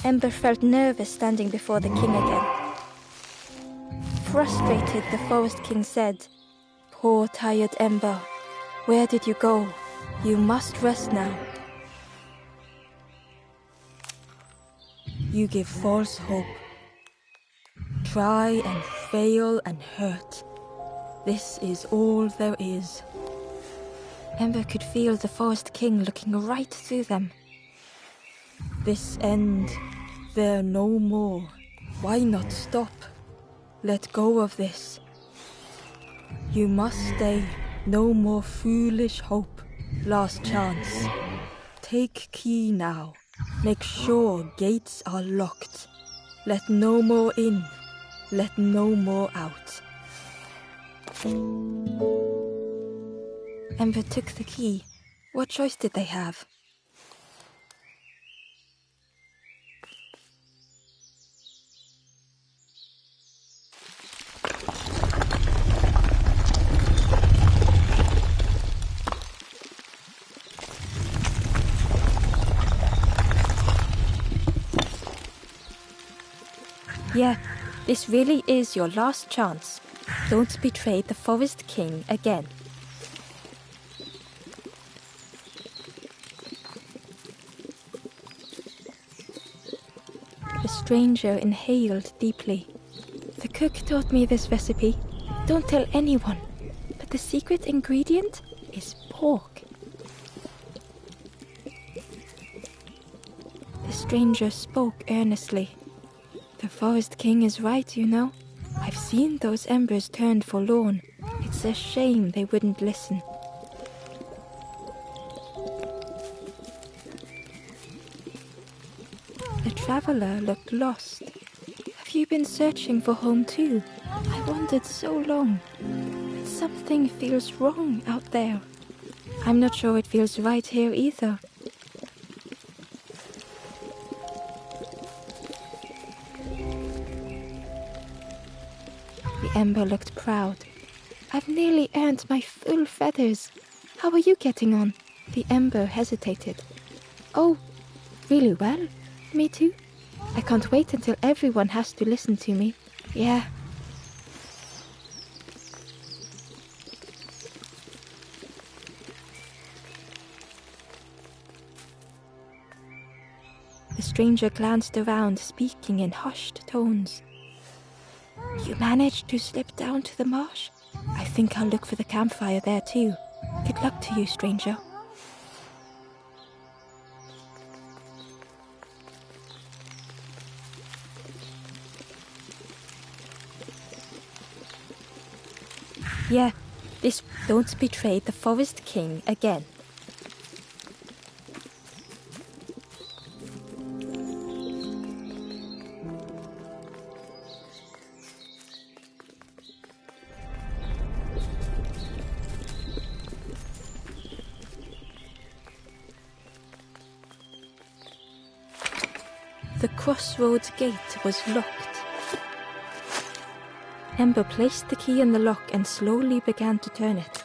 Ember felt nervous standing before the king again. Frustrated, the Forest King said, "Poor tired Ember, where did you go? You must rest now. You give false hope. Try and fail and hurt. This is all there is." Ember could feel the Forest King looking right through them. "This end, there no more. Why not stop? Let go of this. You must stay. No more foolish hope. Last chance. Take key now. Make sure gates are locked. Let no more in. Let no more out." Ember took the key. What choice did they have? Yeah, this really is your last chance. Don't betray the Forest King again. The stranger inhaled deeply. "The cook taught me this recipe. Don't tell anyone. But the secret ingredient is pork." The stranger spoke earnestly. "The Forest King is right, you know. I've seen those embers turned forlorn. It's a shame they wouldn't listen." The traveler looked lost. "Have you been searching for home too? I wandered so long. But something feels wrong out there. I'm not sure it feels right here either." The Ember looked proud. "I've nearly earned my full feathers. How are you getting on?" The Ember hesitated. "Oh, really well. Me too. I can't wait until everyone has to listen to me. Yeah." The stranger glanced around, speaking in hushed tones. "You managed to slip down to the marsh? I think I'll look for the campfire there too. Good luck to you, stranger." Yeah, this don't betray the Forest King again. The crossroads gate was locked. Ember placed the key in the lock and slowly began to turn it.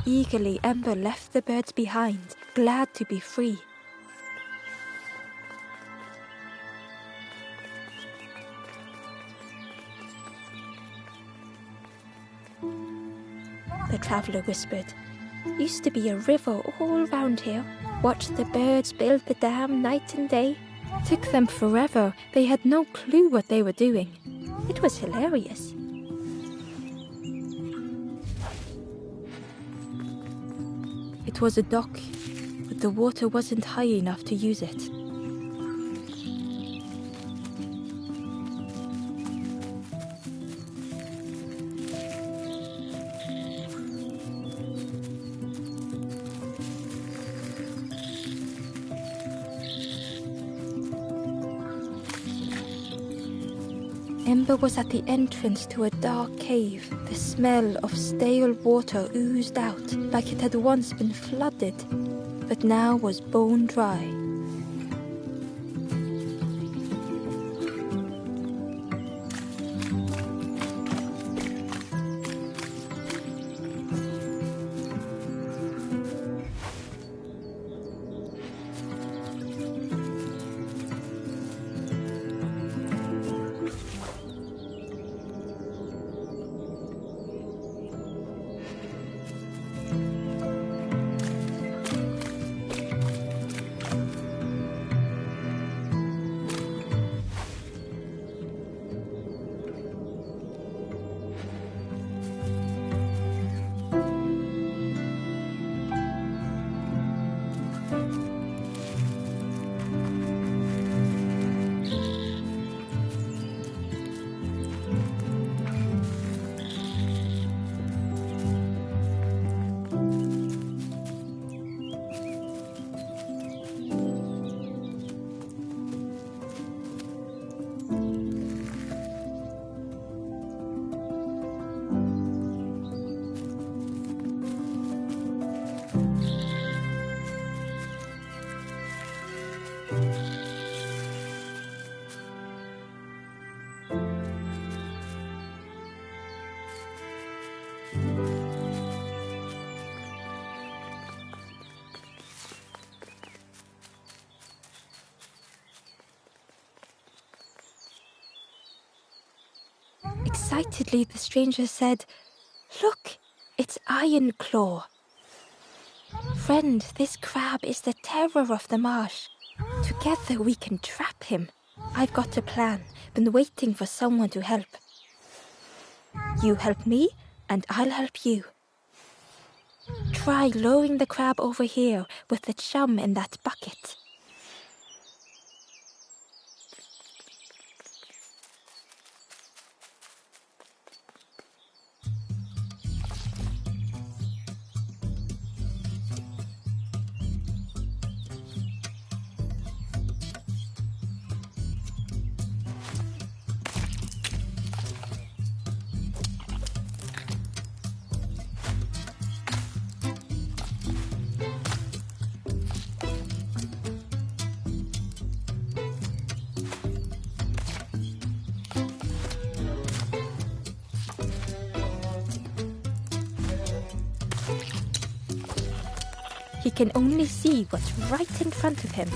Eagerly, Ember left the birds behind, glad to be free. The traveler whispered, "Used to be a river all round here. Watched the birds build the dam night and day. Took them forever. They had no clue what they were doing. It was hilarious." It was a dock, but the water wasn't high enough to use it. Ember was at the entrance to a dark cave. The smell of stale water oozed out like it had once been flooded, but now was bone dry. Excitedly, the stranger said, "Look, it's Iron Claw. Friend, this crab is the terror of the marsh. Together we can trap him. I've got a plan, been waiting for someone to help. You help me, and I'll help you. Try lowering the crab over here with the chum in that bucket." He can only see what's right in front of him.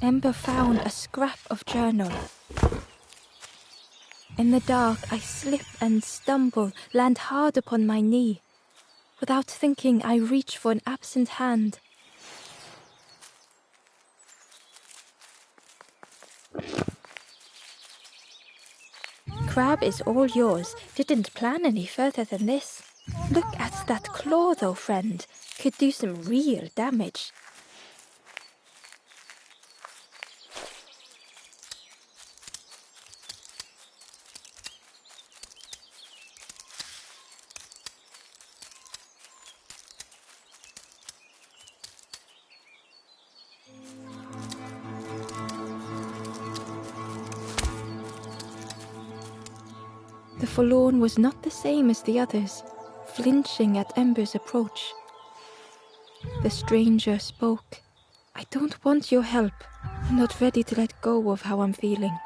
Ember found a scrap of journal. In the dark, I slip and stumble, land hard upon my knee. Without thinking, I reach for an absent hand. Crab is all yours. Didn't plan any further than this. Look at that claw, though, friend. Could do some real damage. The forlorn was not the same as the others, flinching at Ember's approach. The stranger spoke. "I don't want your help. I'm not ready to let go of how I'm feeling."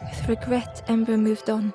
With regret, Ember moved on.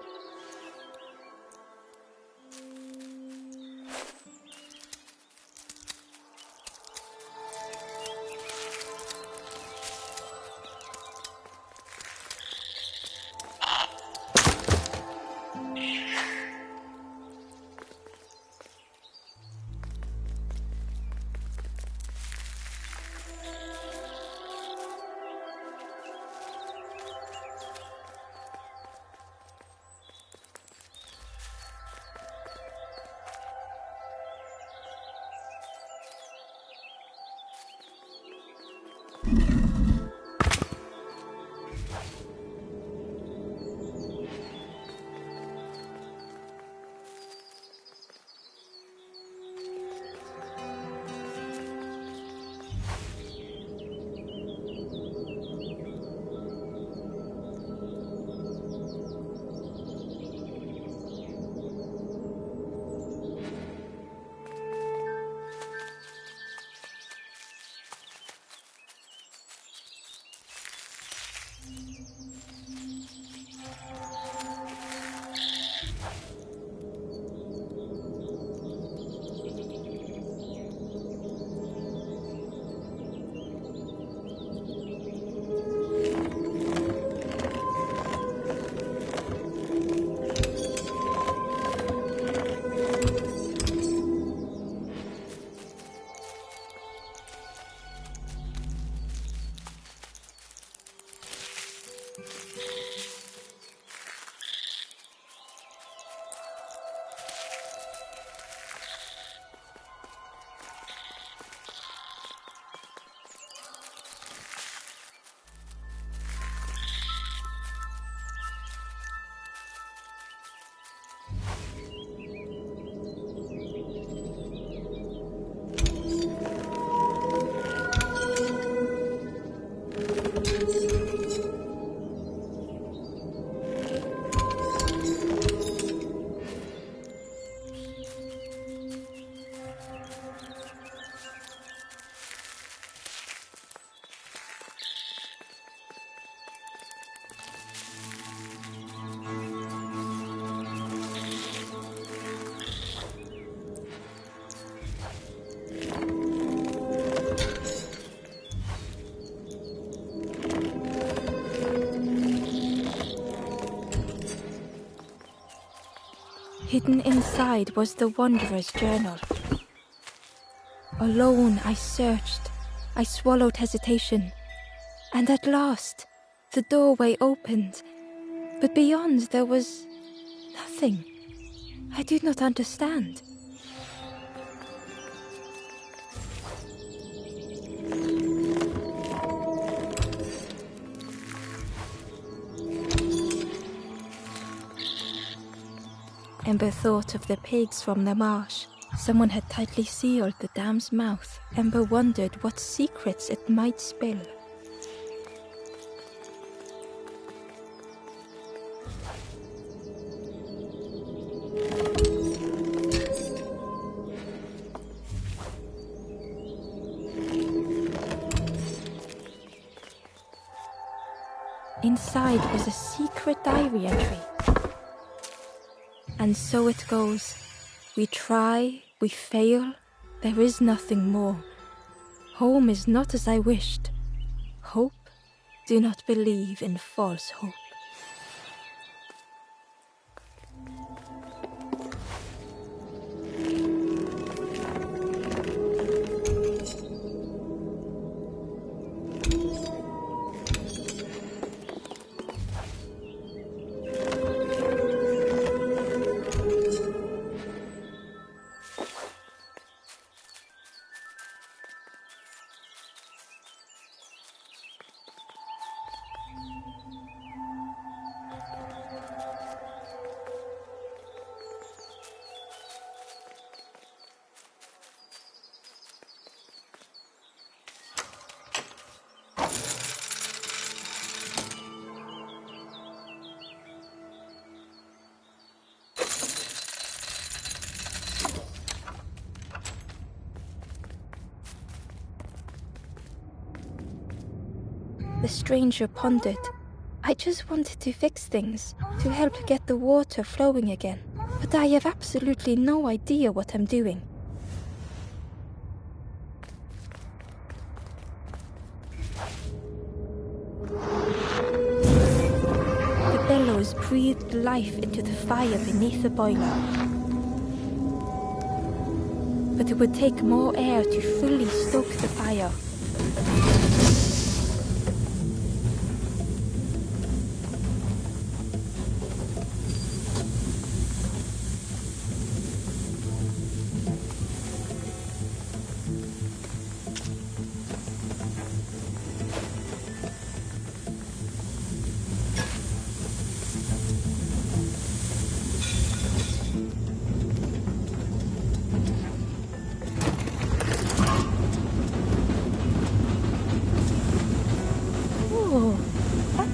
Hidden inside was the Wanderer's journal. Alone I searched. I swallowed hesitation. And at last, the doorway opened. But beyond there was nothing. I did not understand. Ember thought of the pigs from the marsh. Someone had tightly sealed the dam's mouth. Ember wondered what secrets it might spill. Inside was a secret diary entry. And so it goes. We try, we fail, there is nothing more. Home is not as I wished. Hope, do not believe in false hope. The stranger pondered. I just wanted to fix things, to help get the water flowing again. But I have absolutely no idea what I'm doing. The bellows breathed life into the fire beneath the boiler. But it would take more air to fully stoke the fire.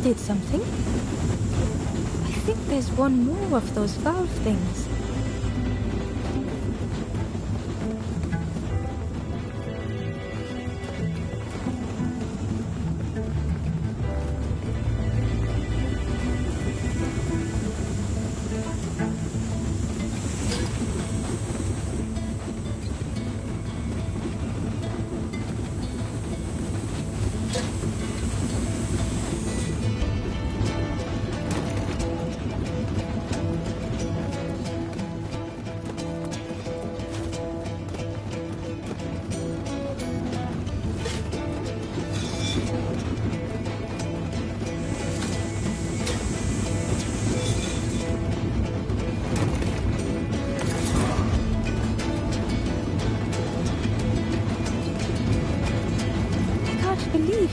Did something. I think there's one more of those valve things.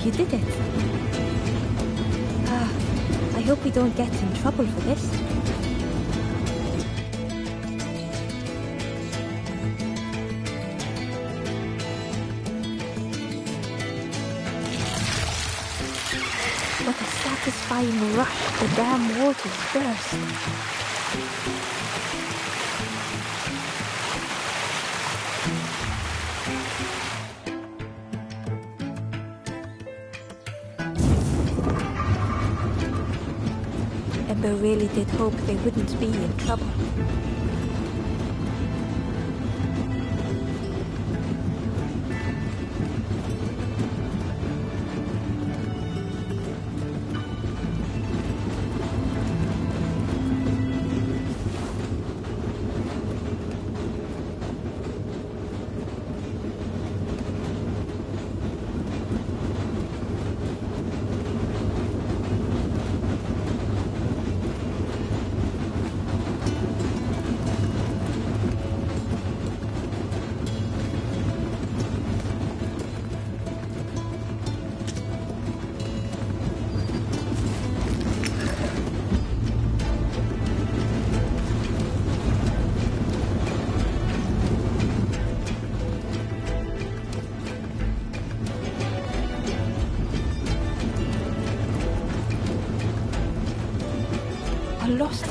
You did it. I hope we don't get in trouble for this. What a satisfying rush the dam waters burst. Ember really did hope they wouldn't be in trouble.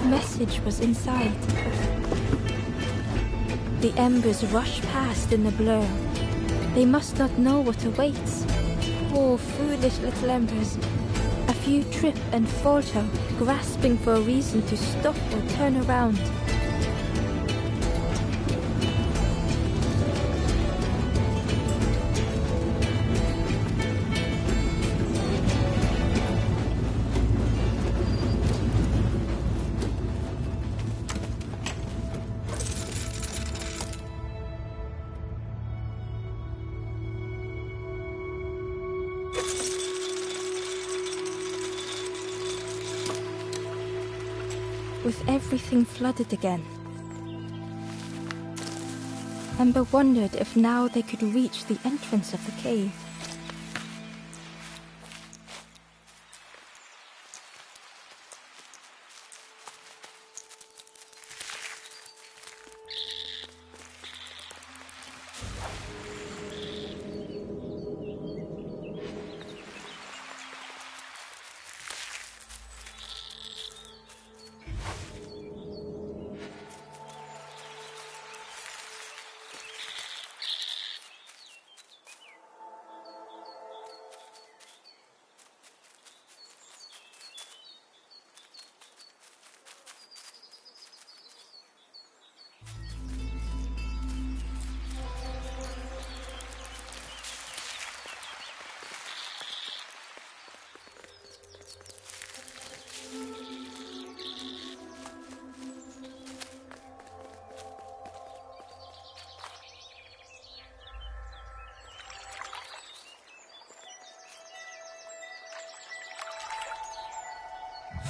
message was inside. The embers rush past in a blur. They must not know what awaits. Poor, foolish little embers. A few trip and falter, grasping for a reason to stop or turn around. With everything flooded again, Ember wondered if now they could reach the entrance of the cave.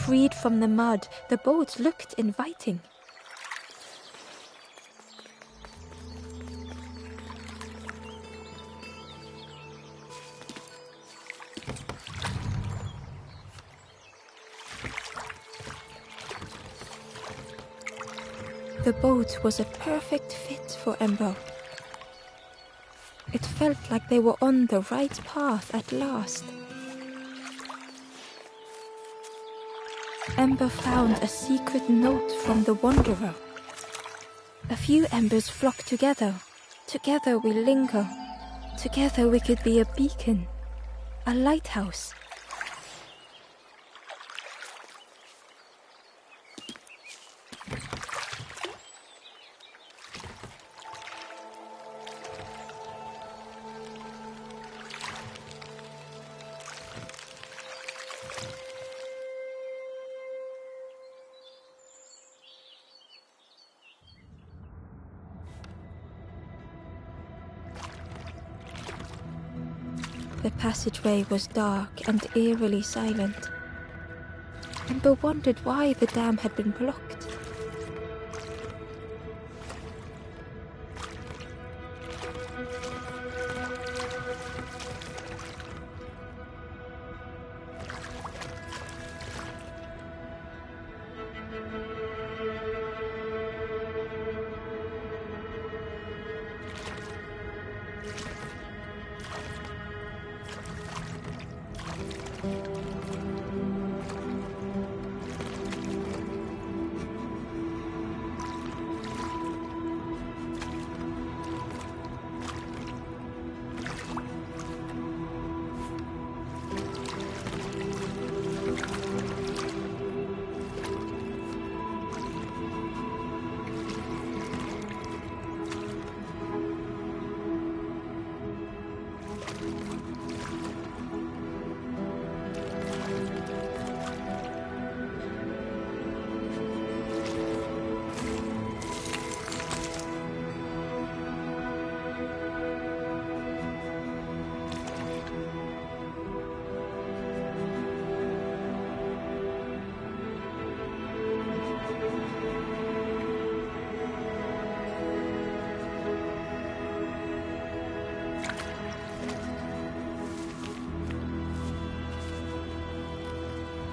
Freed from the mud, the boat looked inviting. The boat was a perfect fit for Ember. It felt like they were on the right path at last. Ember found a secret note from the Wanderer. A few embers flock together. Together we linger. Together we could be a beacon, a lighthouse. The passageway was dark and eerily silent. Ember wondered why the dam had been blocked.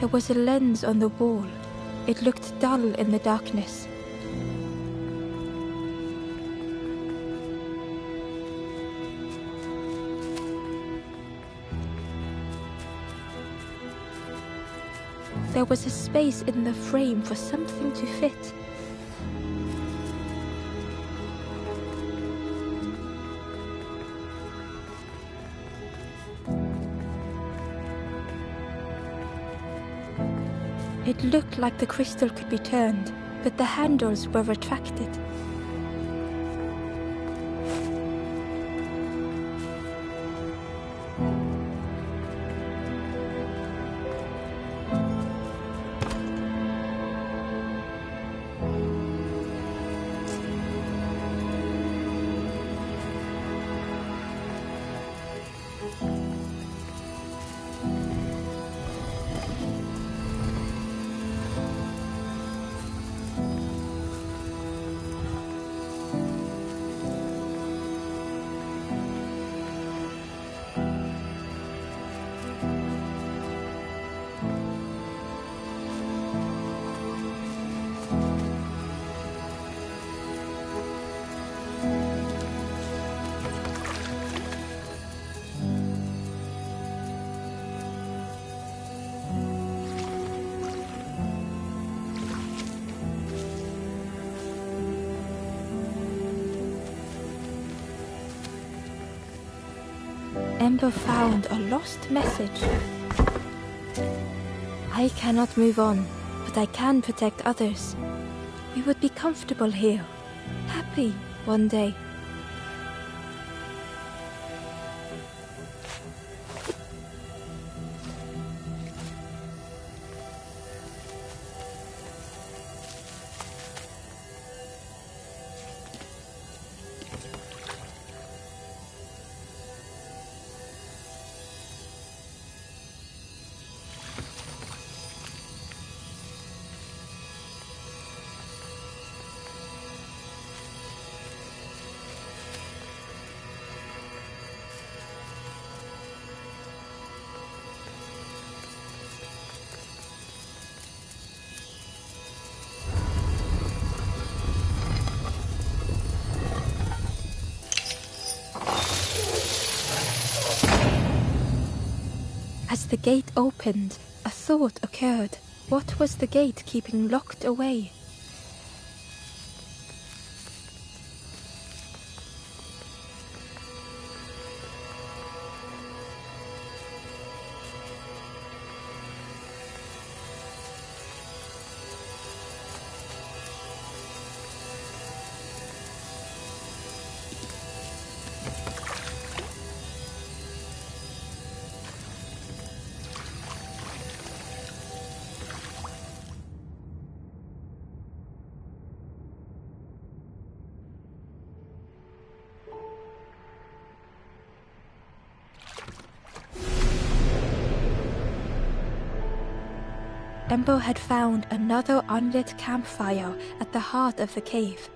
There was a lens on the wall. It looked dull in the darkness. there was a space in the frame for something to fit. It looked like the crystal could be turned, but the handles were retracted. Ember found a lost message. I cannot move on, but I can protect others. We would be comfortable here, happy one day. As the gate opened, a thought occurred. What was the gate keeping locked away? Ember had found another unlit campfire at the heart of the cave.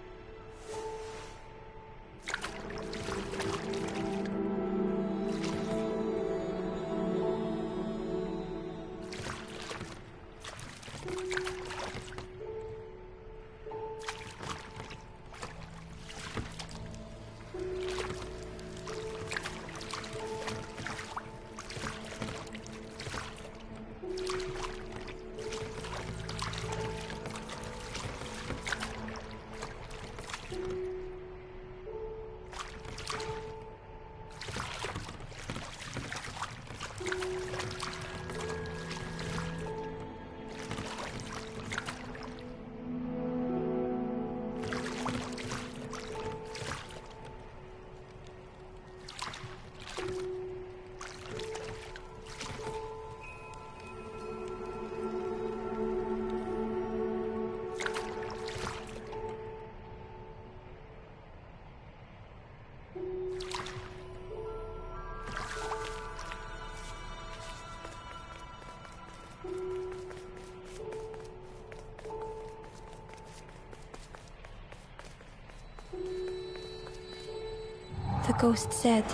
The ghost said,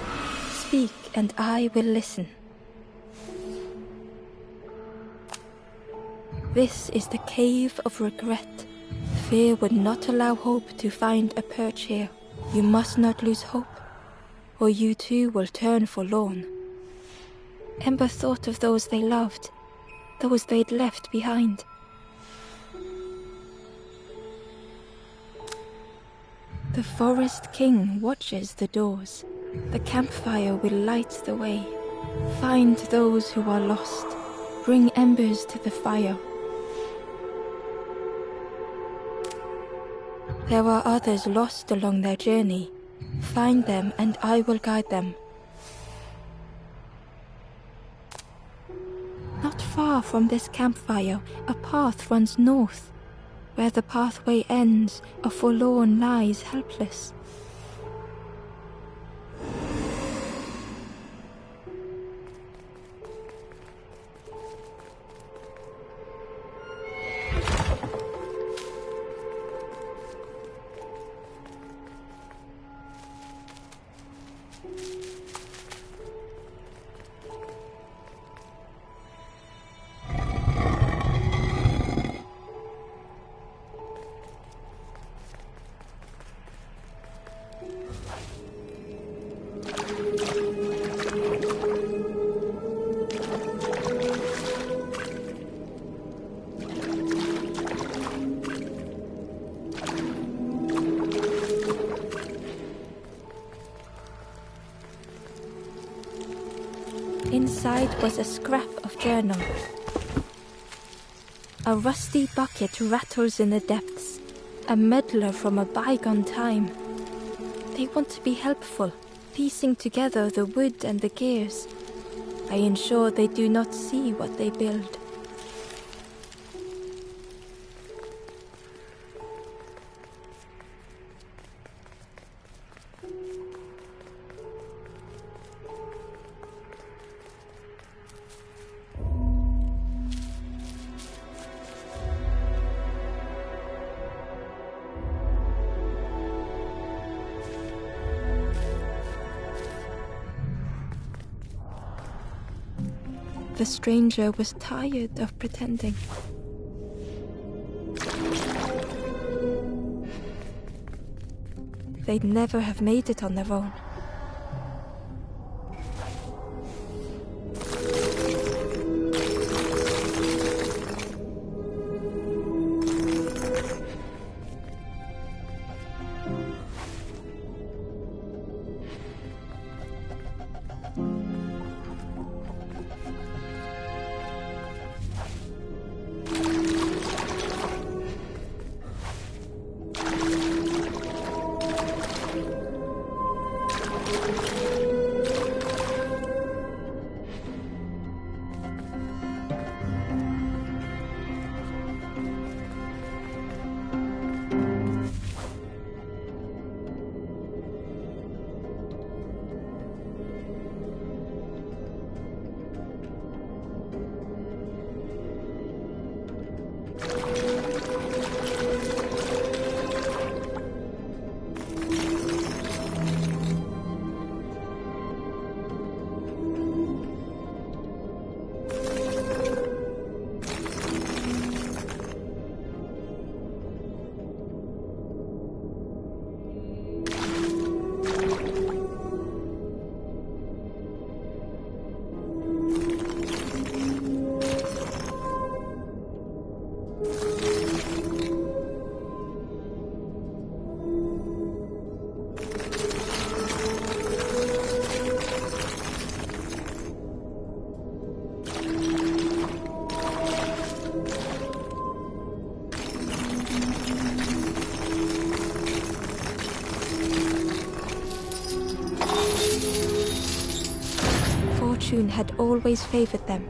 "Speak and I will listen." This is the cave of regret. Fear would not allow hope to find a perch here. You must not lose hope, or you too will turn forlorn. Ember thought of those they loved, those they'd left behind. The Forest King watches the doors. The campfire will light the way. Find those who are lost. Bring embers to the fire. There are others lost along their journey. Find them and I will guide them. Not far from this campfire, a path runs north. Where the pathway ends, a forlorn lies helpless. Inside was a scrap of journal. A rusty bucket rattles in the depths, a meddler from a bygone time. They want to be helpful, piecing together the wood and the gears. I ensure they do not see what they build. The stranger was tired of pretending. They'd never have made it on their own. Fortune had always favored them.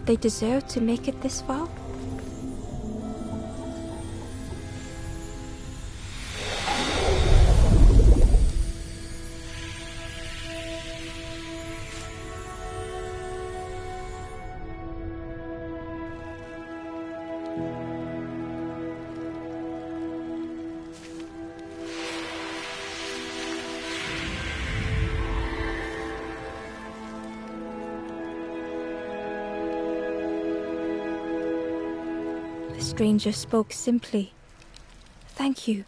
they deserve to make it this far? The stranger spoke simply. Thank you.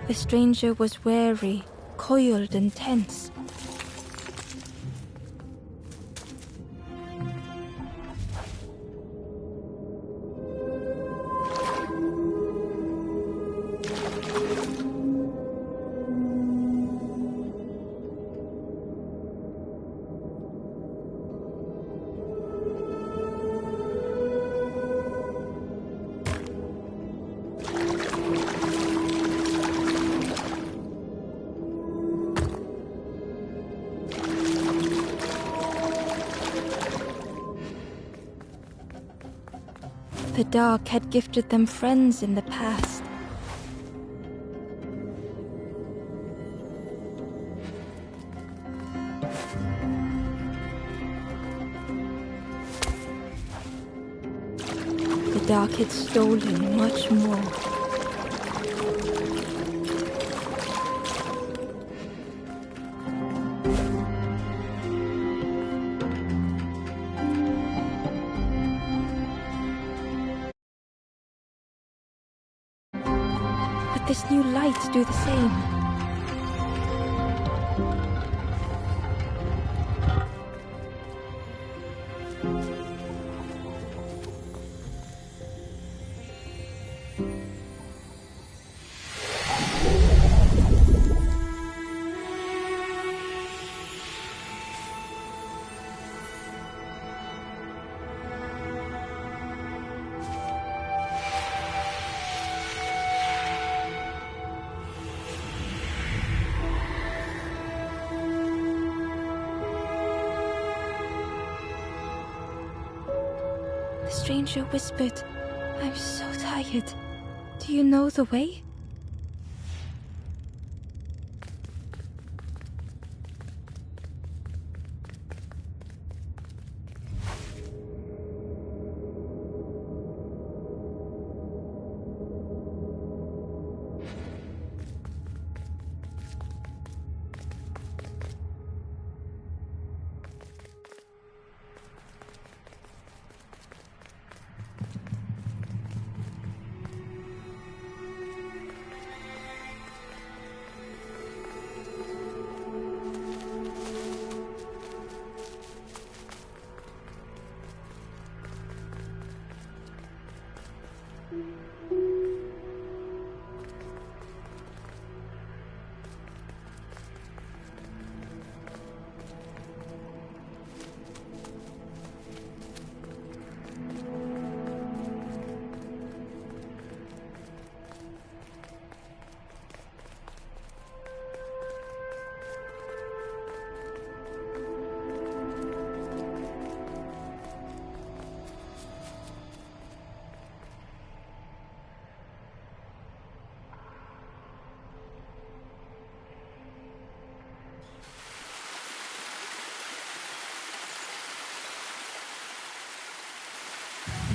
The stranger was wary, coiled and tense. The dark had gifted them friends in the past. The dark had stolen much more. This new light do the same. The stranger whispered, "I'm so tired. Do you know the way?"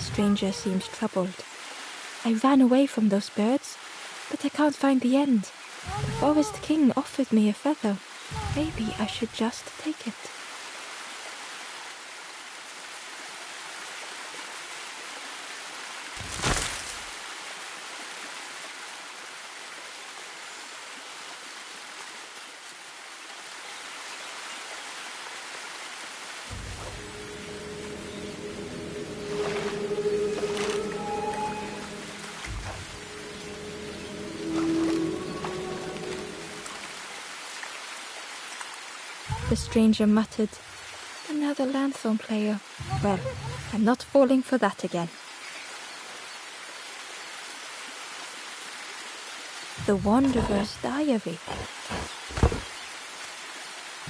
stranger seemed troubled. I ran away from those birds, but I can't find the end. The Forest King offered me a feather. Maybe I should just take it. The stranger muttered, "Another lanthorn player. Well, I'm not falling for that again." The Wanderer's Diary.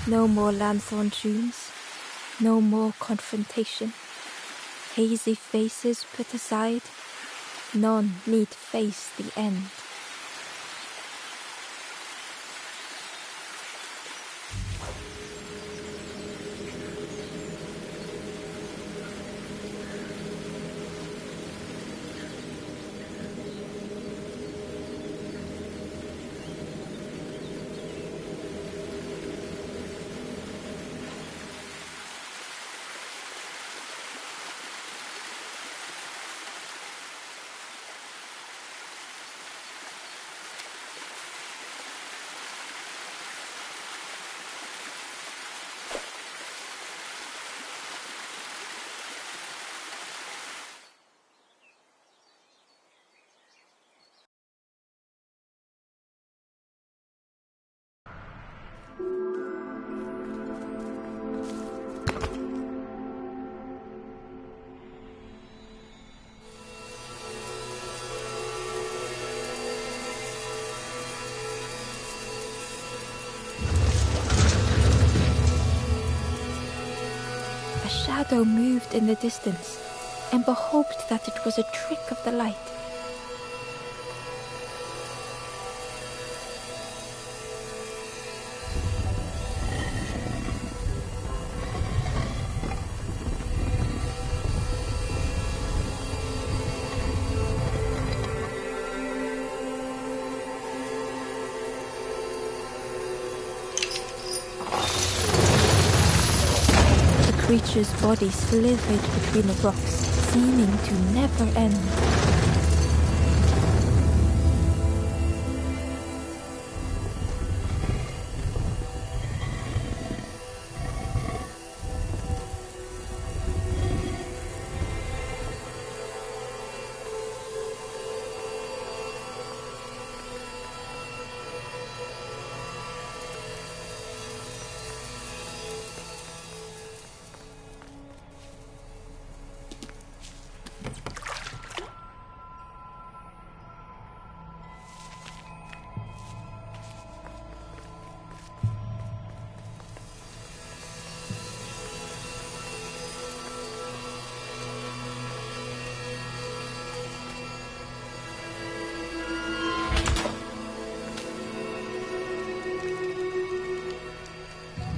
No more lanthorn tunes, no more confrontation. Hazy faces put aside, none need face the end. A shadow moved in the distance. Ember hoped that it was a trick of the light. The creature's body slithered between the rocks, seeming to never end.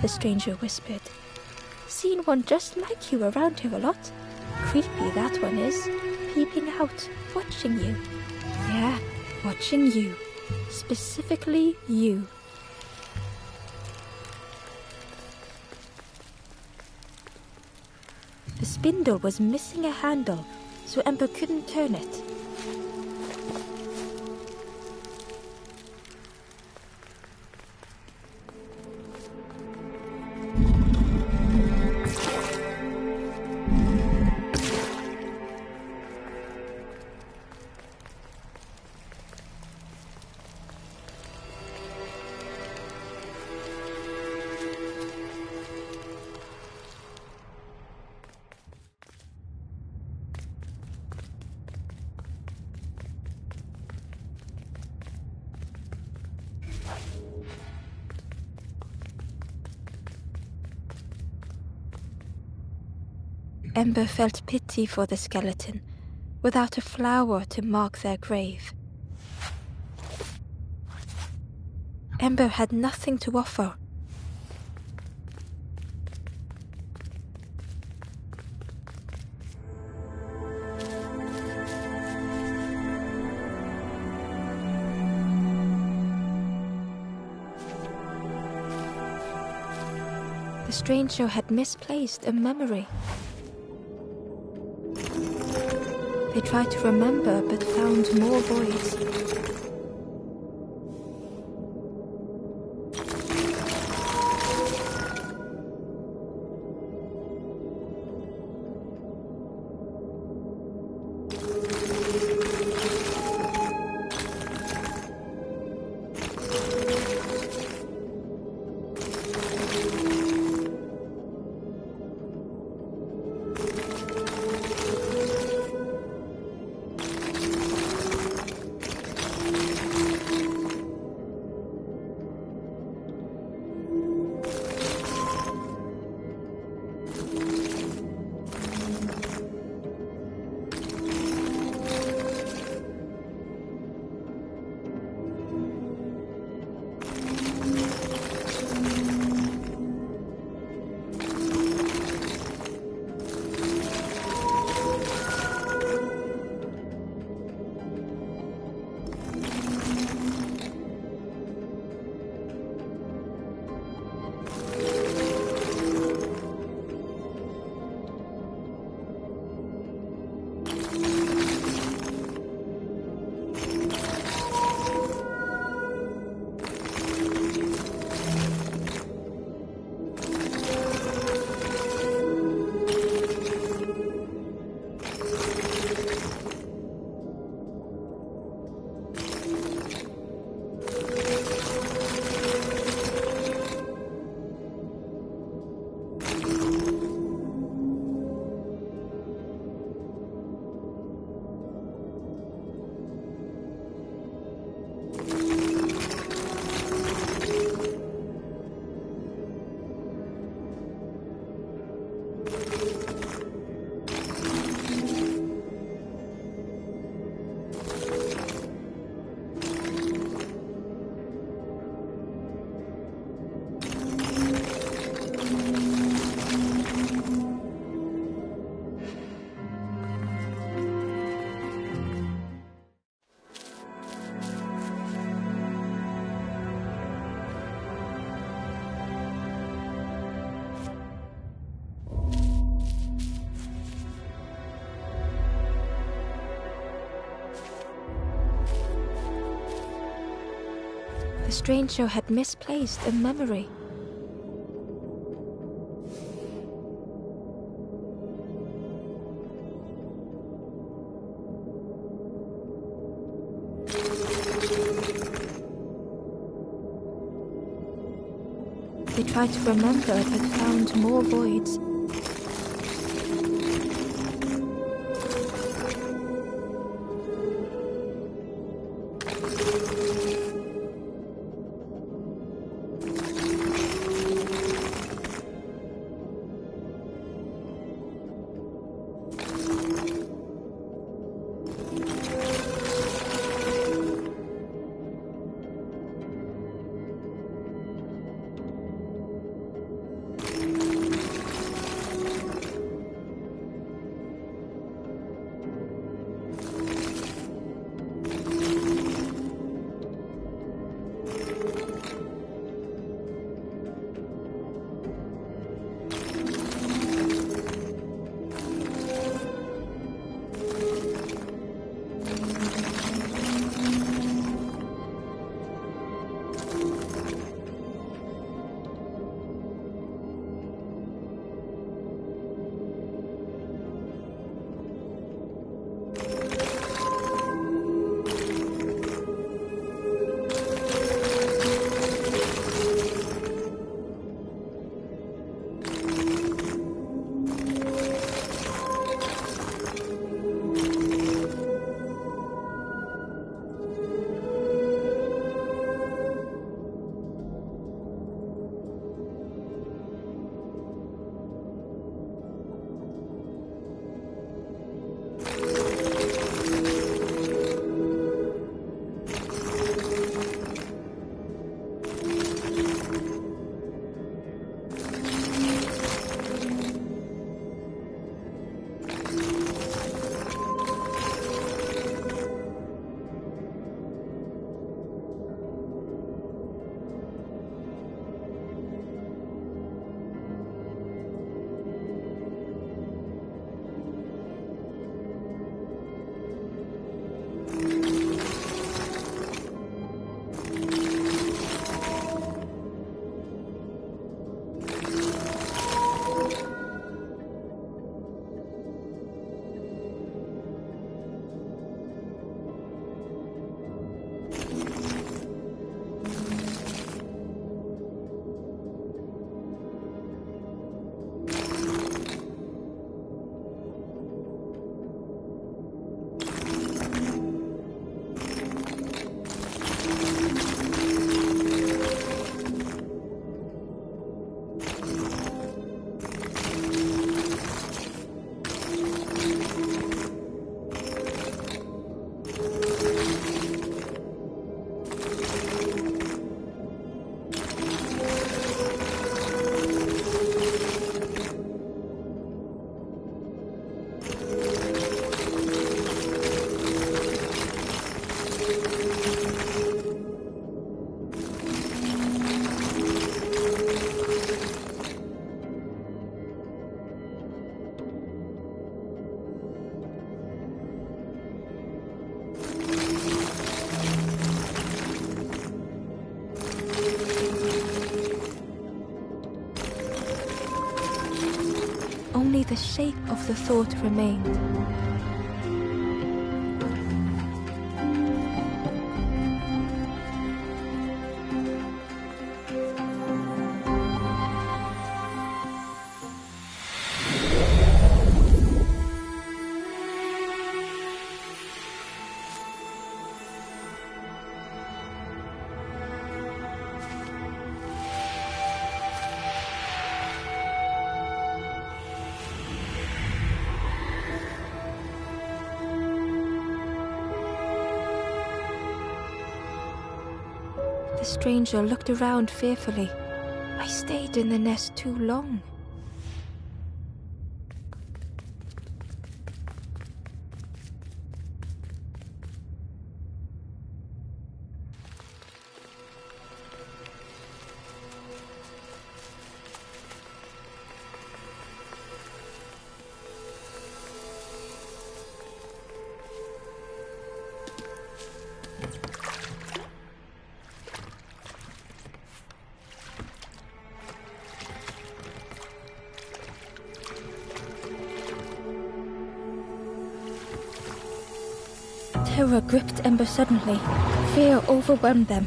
The stranger whispered. "Seen one just like you around here a lot. Creepy that one is. Peeping out, watching you. Yeah, watching you. Specifically you." The spindle was missing a handle, so Ember couldn't turn it. Ember felt pity for the skeleton, without a flower to mark their grave. Ember had nothing to offer. stranger had misplaced a memory. They tried to remember but found more voids. The stranger had misplaced a memory. They tried to remember but found more voids. only the shape of the thought remained. The stranger looked around fearfully. I stayed in the nest too long. Terror gripped Ember suddenly. Fear overwhelmed them.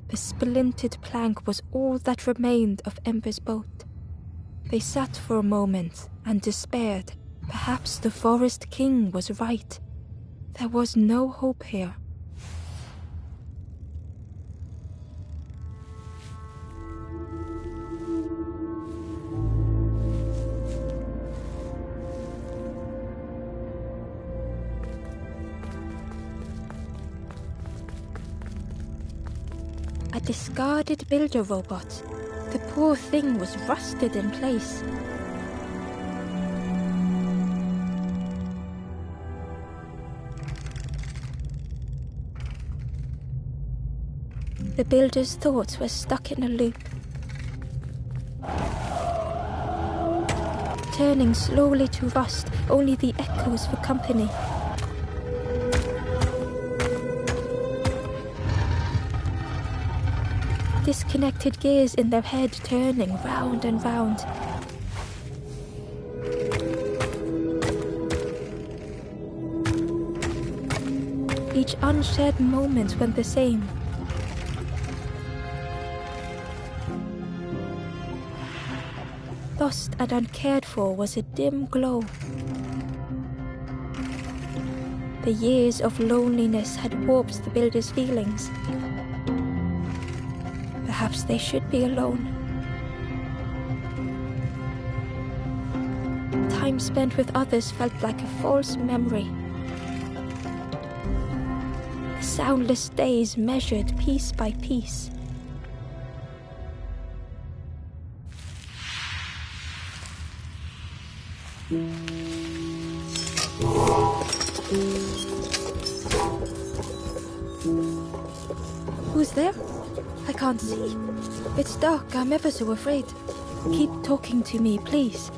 The splintered plank was all that remained of Ember's boat. They sat for a moment and despaired. Perhaps the Forest King was right. There was no hope here. A discarded builder robot. The poor thing was rusted in place. The builder's thoughts were stuck in a loop, turning slowly to rust, only the echoes for company. Disconnected gears in their head turning round and round. Each unshared moment went the same. Lost and uncared for was a dim glow. The years of loneliness had warped the builder's feelings. Perhaps they should be alone. Time spent with others felt like a false memory. The soundless days measured piece by piece. Who's there? I can't see. It's dark, I'm ever so afraid. Keep talking to me, please.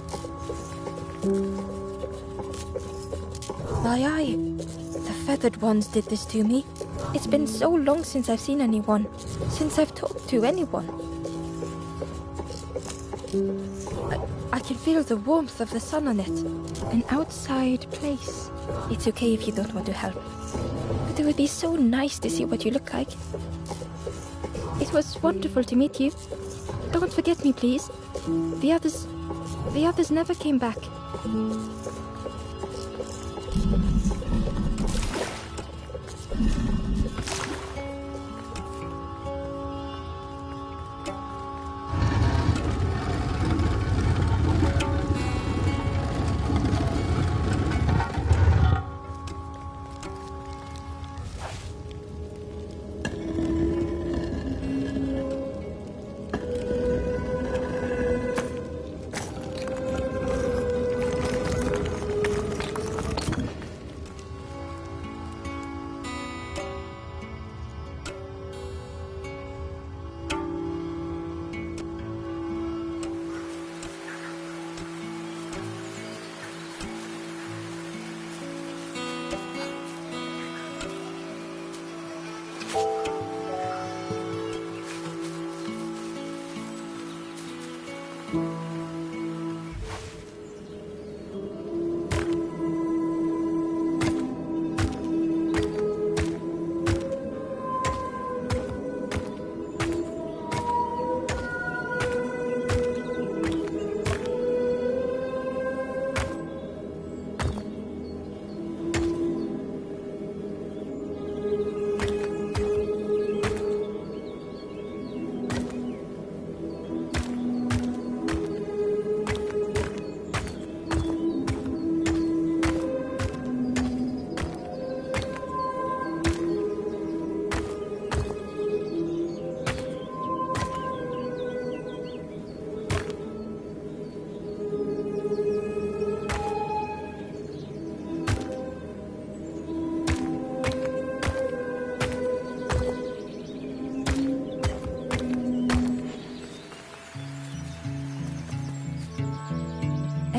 Aye, the feathered ones did this to me. It's been so long since I've seen anyone, since I've talked to anyone. I can feel the warmth of the sun on it. An outside place. It's okay if you don't want to help. But it would be so nice to see what you look like. It was wonderful to meet you. Don't forget me, please. The others never came back.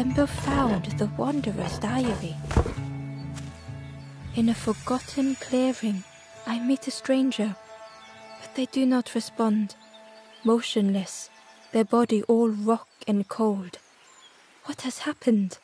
Ember found the Wanderer's diary. In a forgotten clearing, I meet a stranger, but they do not respond. Motionless, their body all rock and cold. What has happened?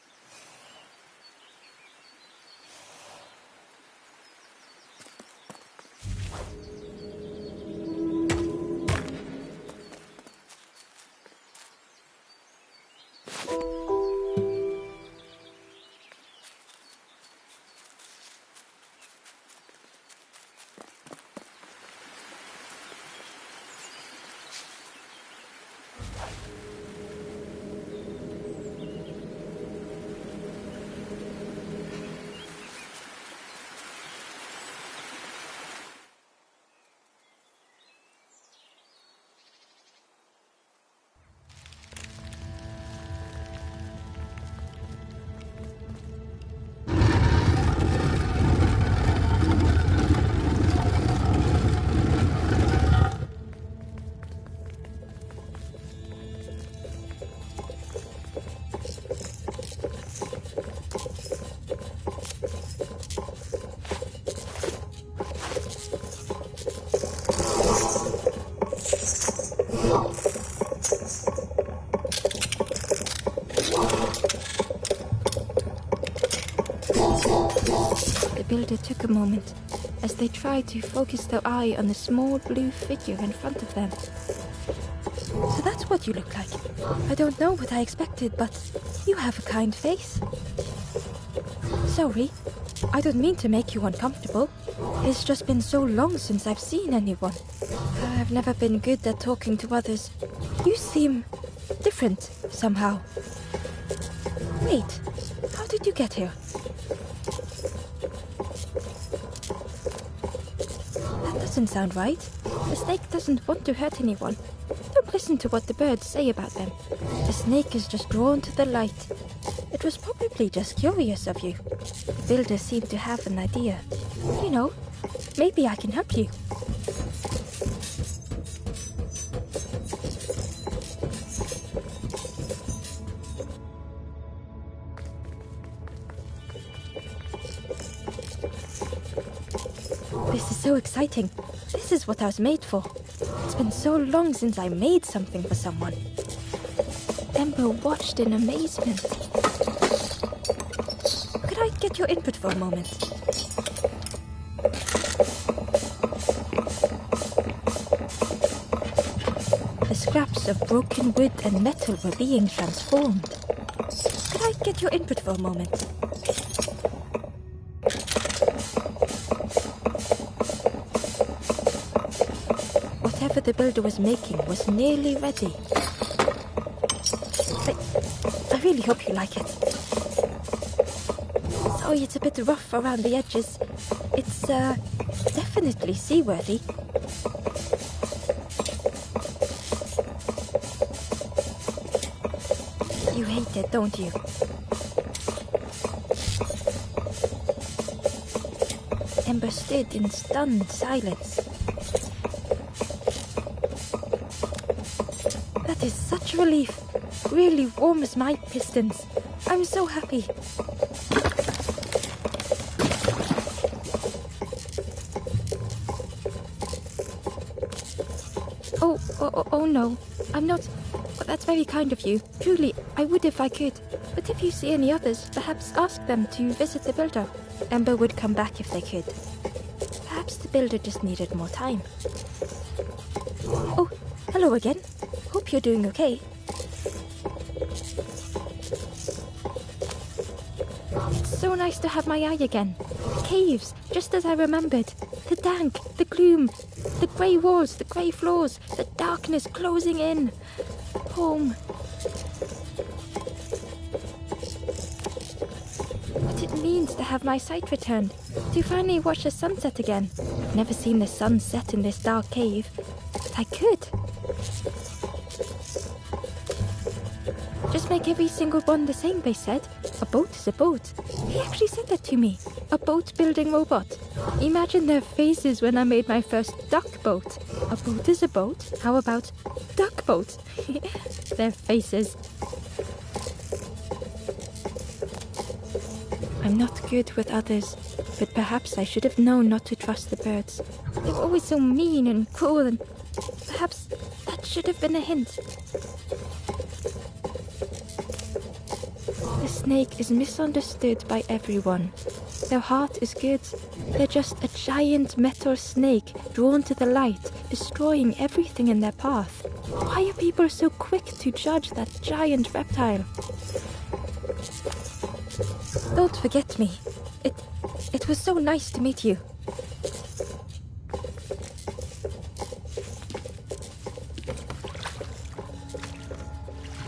The builder took a moment as they tried to focus their eye on the small blue figure in front of them. So that's what you look like. I don't know what I expected, but you have a kind face. Sorry, I don't mean to make you uncomfortable. It's just been so long since I've seen anyone. I've never been good at talking to others. You seem different somehow. Wait, how did you get here? That doesn't sound right. The snake doesn't want to hurt anyone. Don't listen to what the birds say about them. The snake is just drawn to the light. It was probably just curious of you. The builder seemed to have an idea. You know, maybe I can help you. This is so exciting. This is what I was made for. It's been so long since I made something for someone. Ember watched in amazement. Could I get your input for a moment? The scraps of broken wood and metal were being transformed. Could I get your input for a moment? Whatever the builder was making was nearly ready. I really hope you like it. Sorry, it's a bit rough around the edges. It's, definitely seaworthy. You hate it, don't you? Ember stood in stunned silence. That is such relief. Really warms my pistons. I'm so happy. Oh no, I'm not. That's very kind of you. Truly, I would if I could. But if you see any others, perhaps ask them to visit the builder. Ember would come back if they could. Perhaps the builder just needed more time. Oh, hello again. Hope you're doing okay. It's so nice to have my eye again. Caves, just as I remembered. The dank, the gloom, the grey walls, the grey floors, the darkness closing in. Home. What it means to have my sight returned. To finally watch the sunset again. I've never seen the sun set in this dark cave. But I could. Just make every single one the same, they said. A boat is a boat. He actually said that to me. A boat-building robot. Imagine their faces when I made my first duck boat. A boat is a boat. How about duck boat? Their faces. I'm not good with others, but perhaps I should have known not to trust the birds. They were always so mean and cruel, and perhaps that should have been a hint. The snake is misunderstood by everyone. Their heart is good. They're just a giant metal snake drawn to the light, destroying everything in their path. Why are people so quick to judge that giant reptile? Don't forget me. It was so nice to meet you.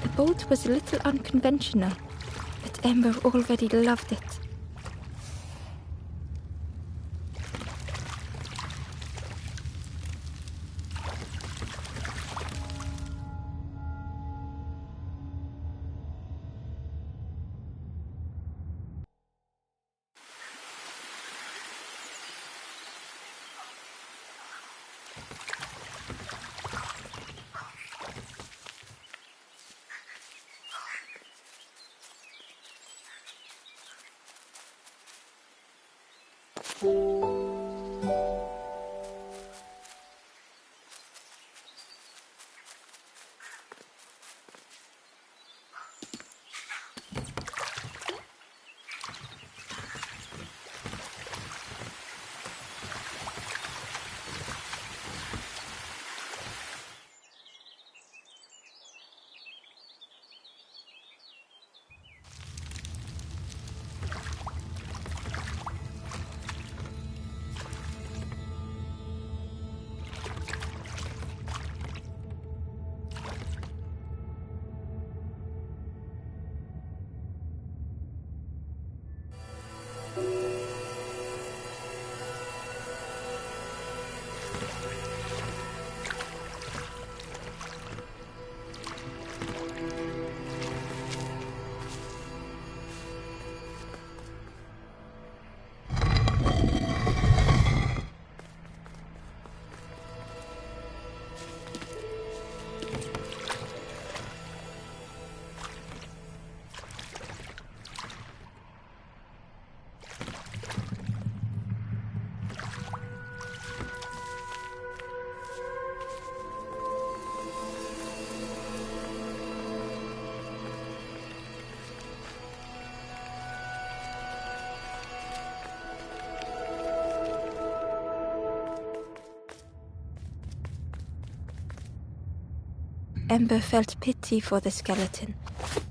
The boat was a little unconventional, but Ember already loved it. Ember felt pity for the skeleton,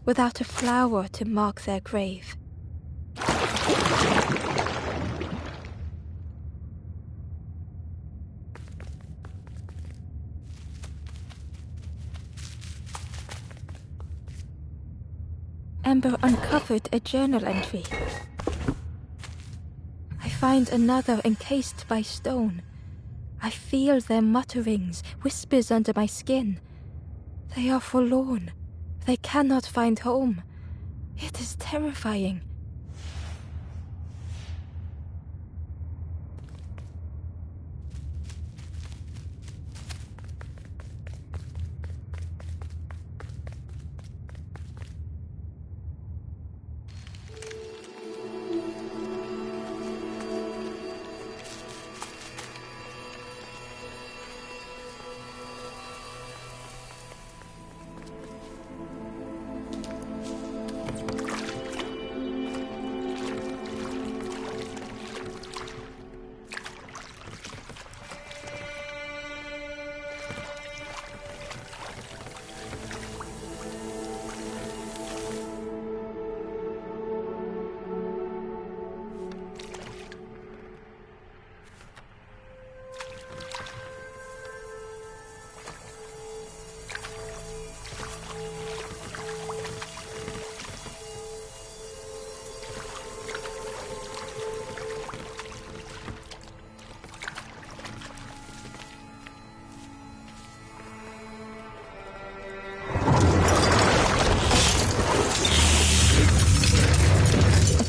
without a flower to mark their grave. Ember uncovered a journal entry. I find another encased by stone. I feel their mutterings, whispers under my skin. They are forlorn. They cannot find home. It is terrifying.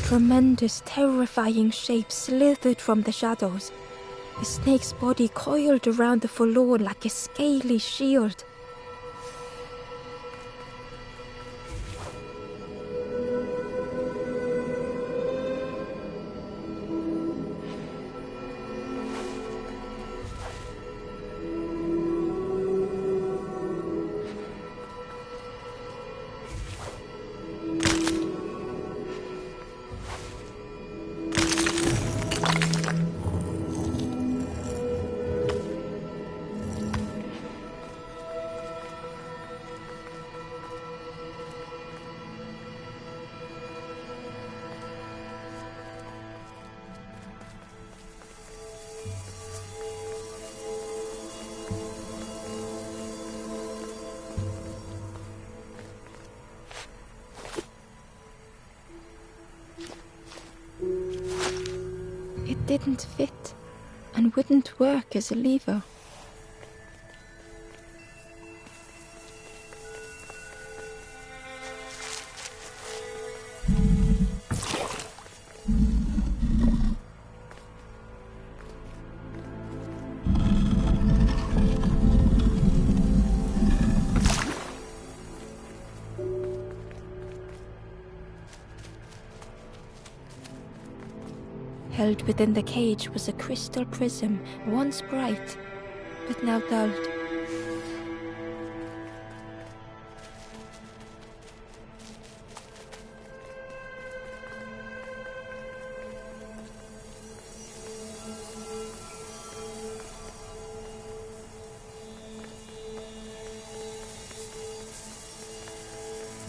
Tremendous, terrifying shape slithered from the shadows. The snake's body coiled around the forlorn like a scaly shield. didn't fit and wouldn't work as a lever. Held within the cage was a crystal prism, once bright, but now dulled.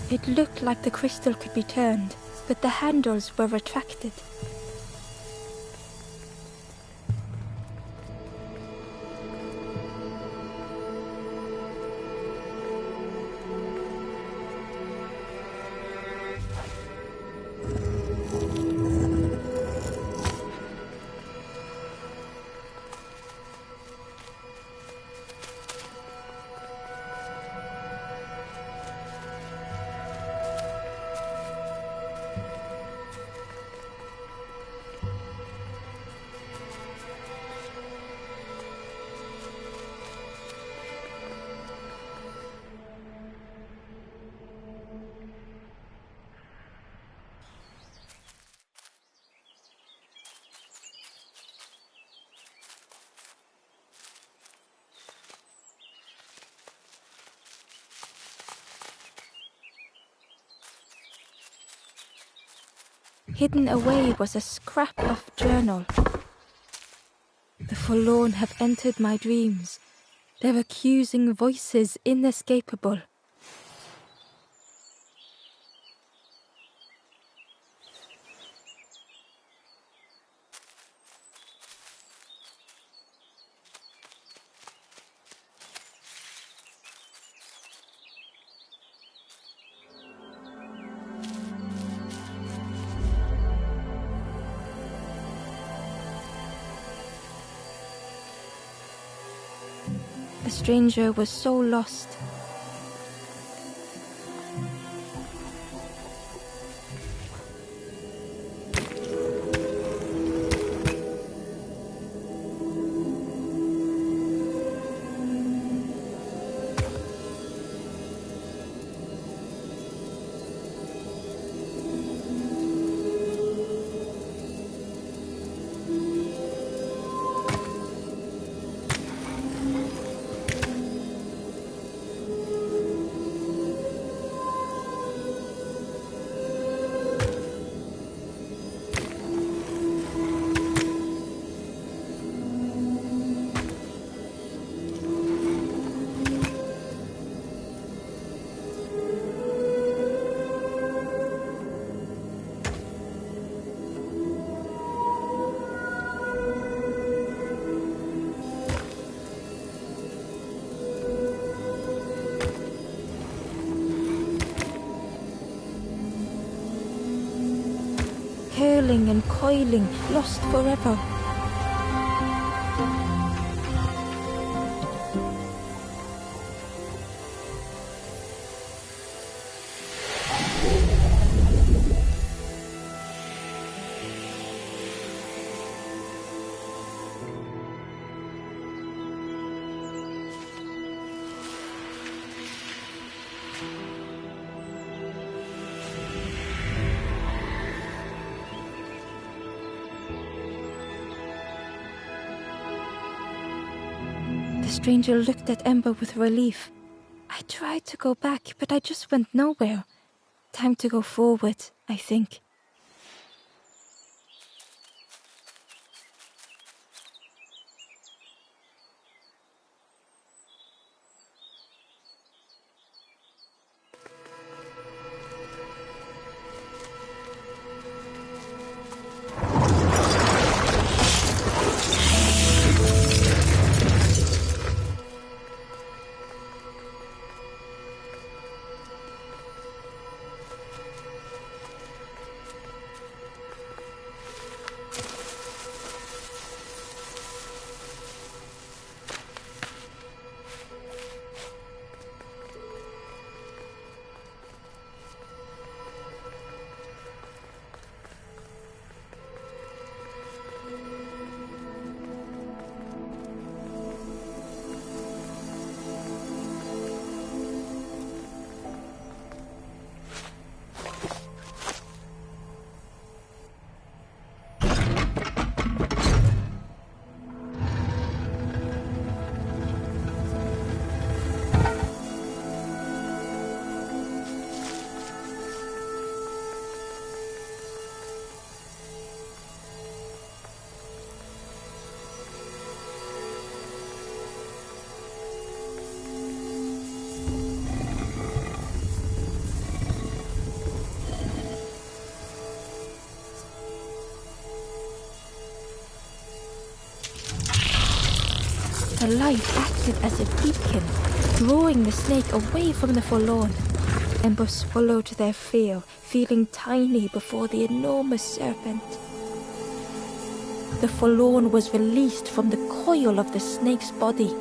It looked like the crystal could be turned, but the handles were retracted. Hidden away was a scrap of journal. The forlorn have entered my dreams, their accusing voices inescapable. The stranger was so lost. Curling and coiling, lost forever. The stranger looked at Ember with relief. I tried to go back, but I just went nowhere. Time to go forward, I think. The light acted as a beacon, drawing the snake away from the forlorn. Ember swallowed their fear, feeling tiny before the enormous serpent. The forlorn was released from the coil of the snake's body.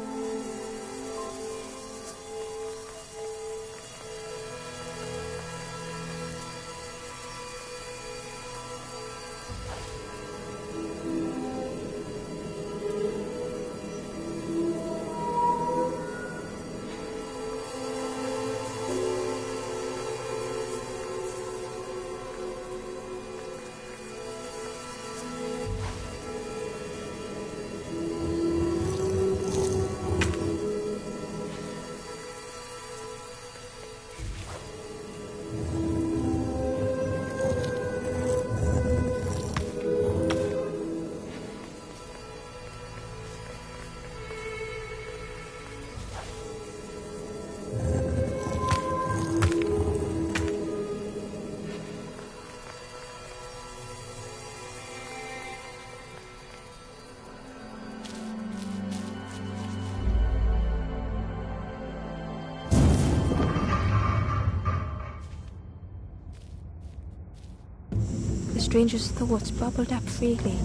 The stranger's thoughts bubbled up freely.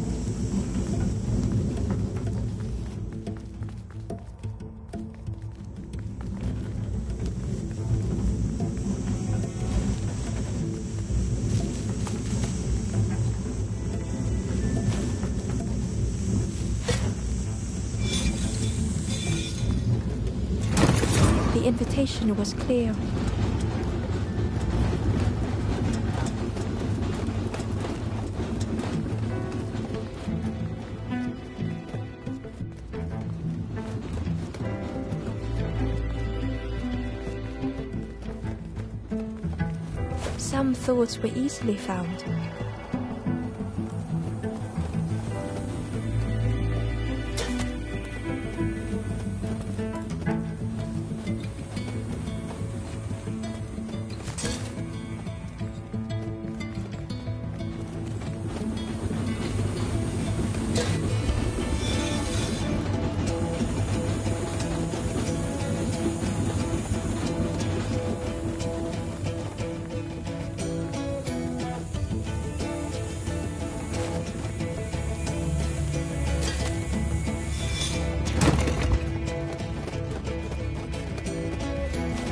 The invitation was clear. Some thoughts were easily found.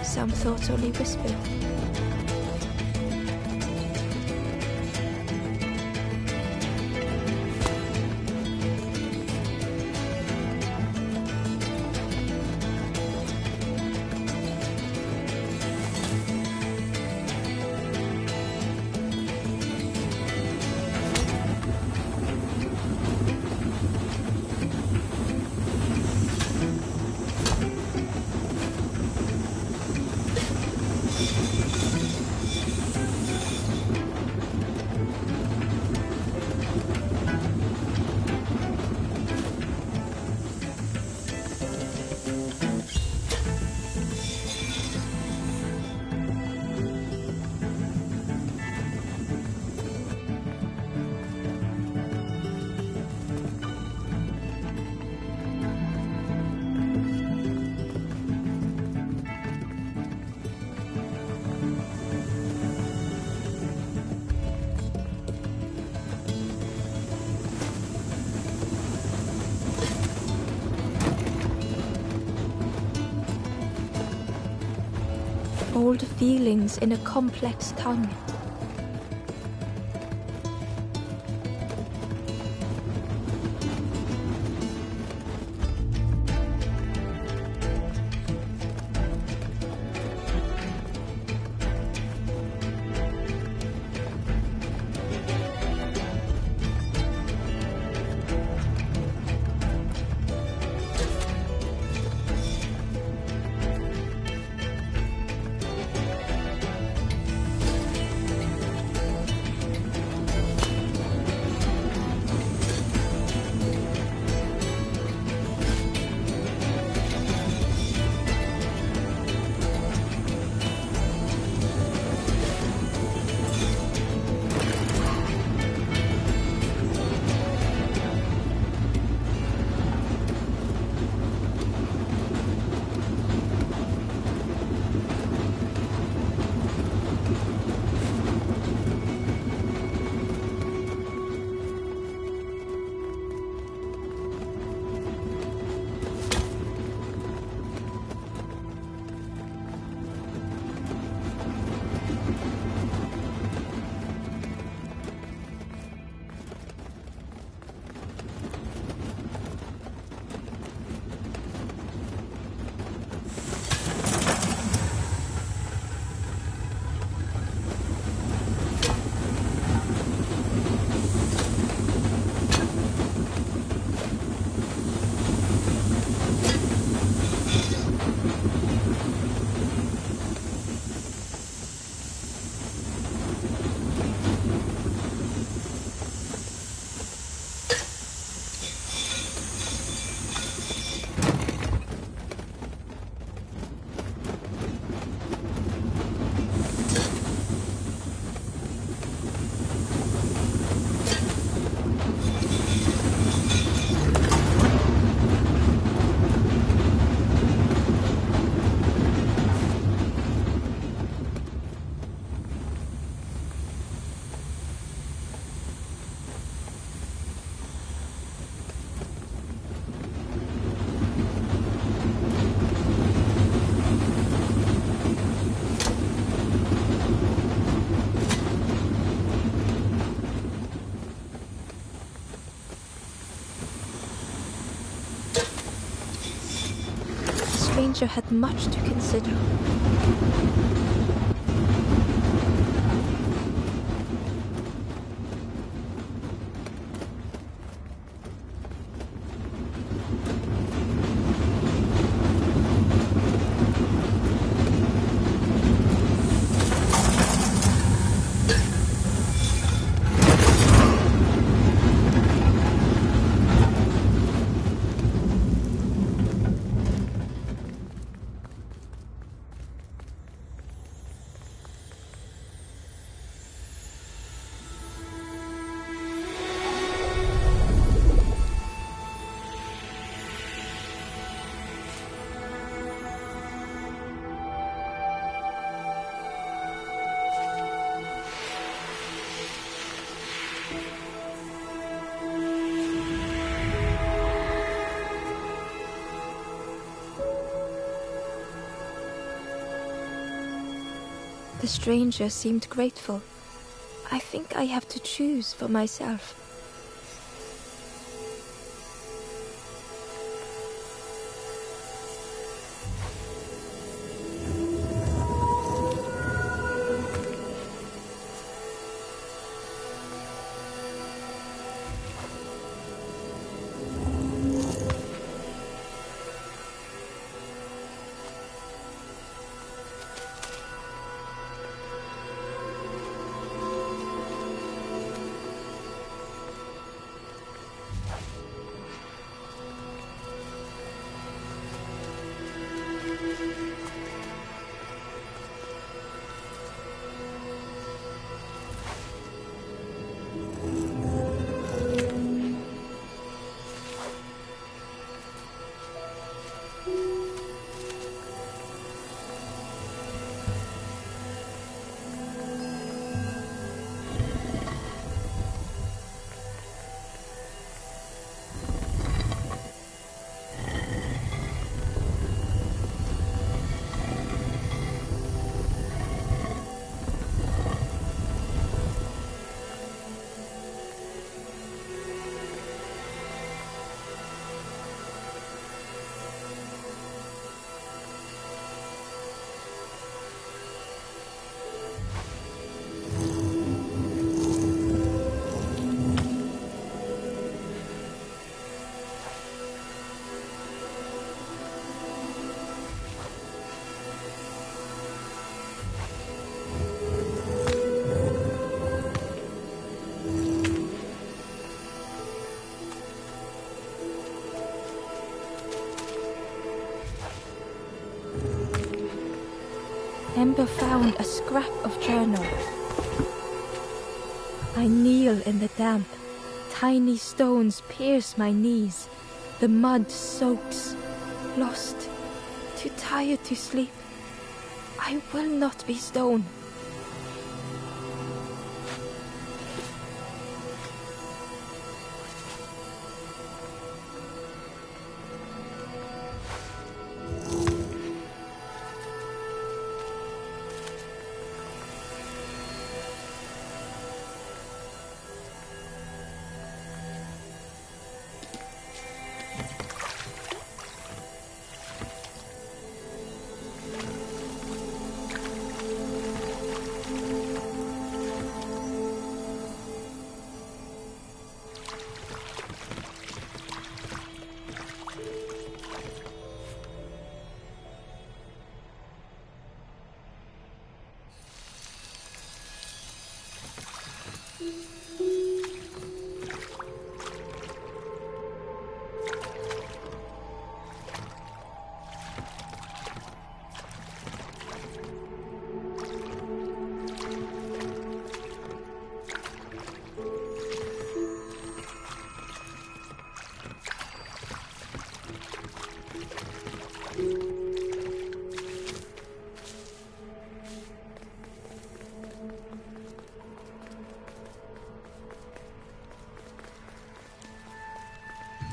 Some thoughts only whispered. Old feelings in a complex tongue. stranger had much to consider. The stranger seemed grateful. I think I have to choose for myself. Ember found a scrap of journal. I kneel in the damp. Tiny stones pierce my knees. The mud soaks. Lost. Too tired to sleep. I will not be stone.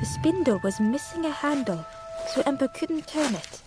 The spindle was missing a handle, so Ember couldn't turn it.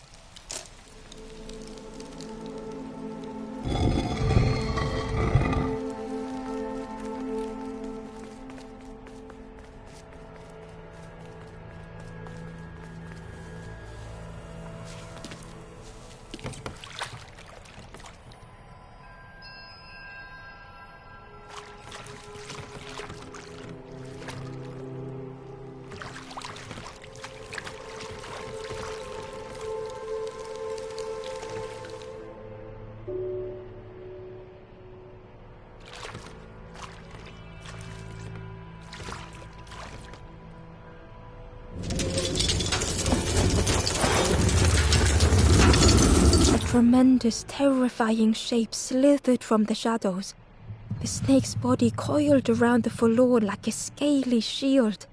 tremendous, terrifying shape slithered from the shadows. The snake's body coiled around the forlorn like a scaly shield.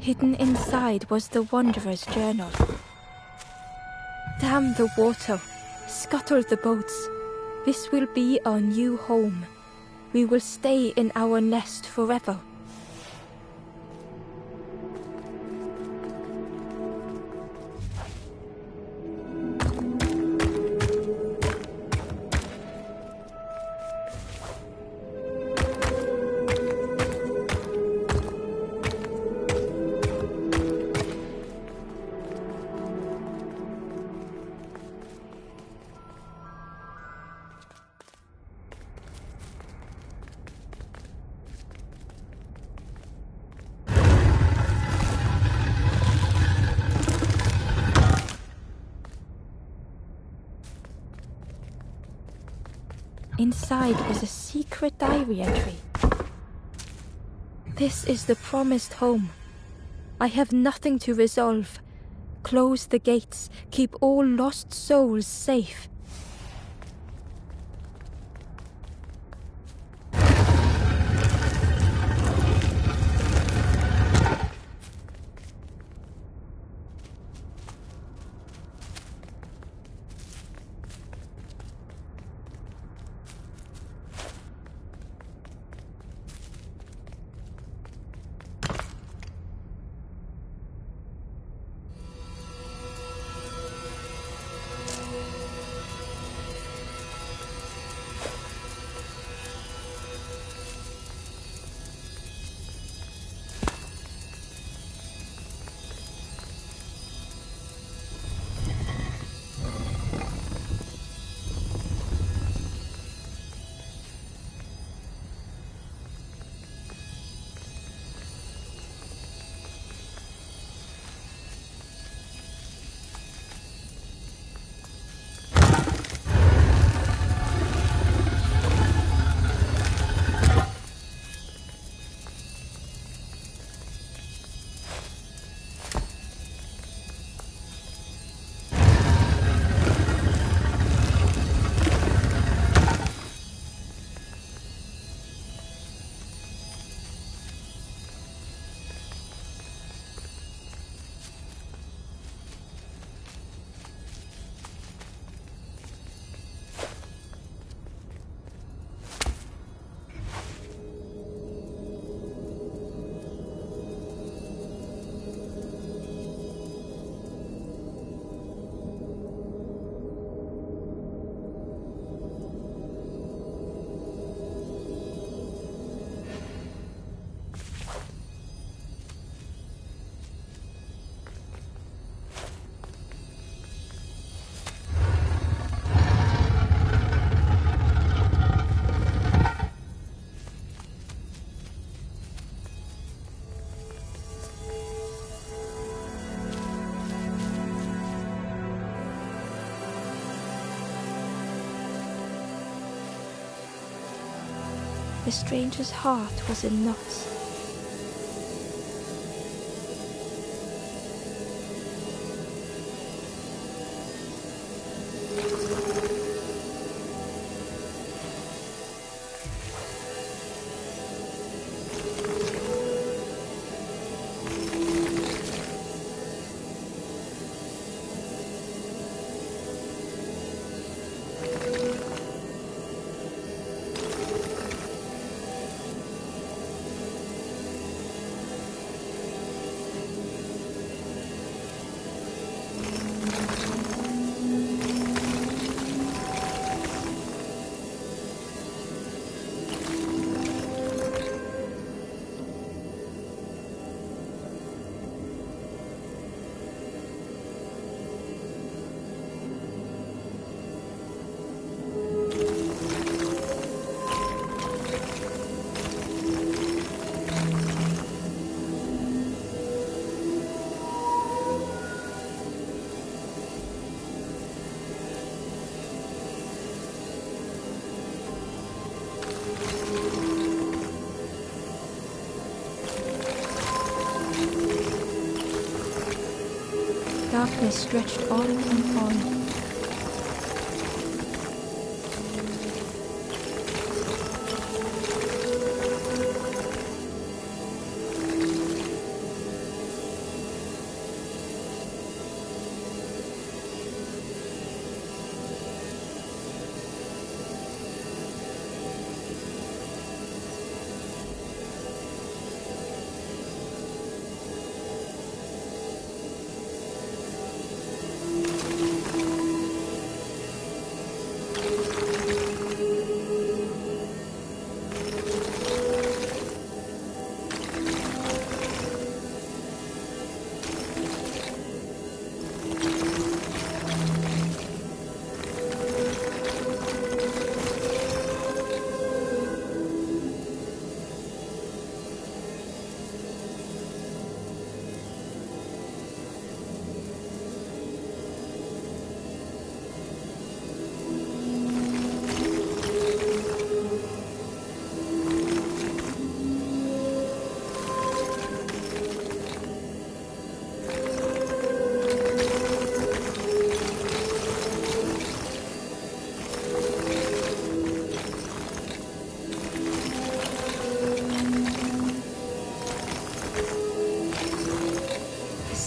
Hidden inside was the Wanderer's journal. Dam the water, scuttle the boats. This will be our new home. We will stay in our nest forever. Inside was a secret diary entry. This is the promised home. I have nothing to resolve. Close the gates. Keep all lost souls safe. the stranger's heart was in knots. Darkness stretched on and on.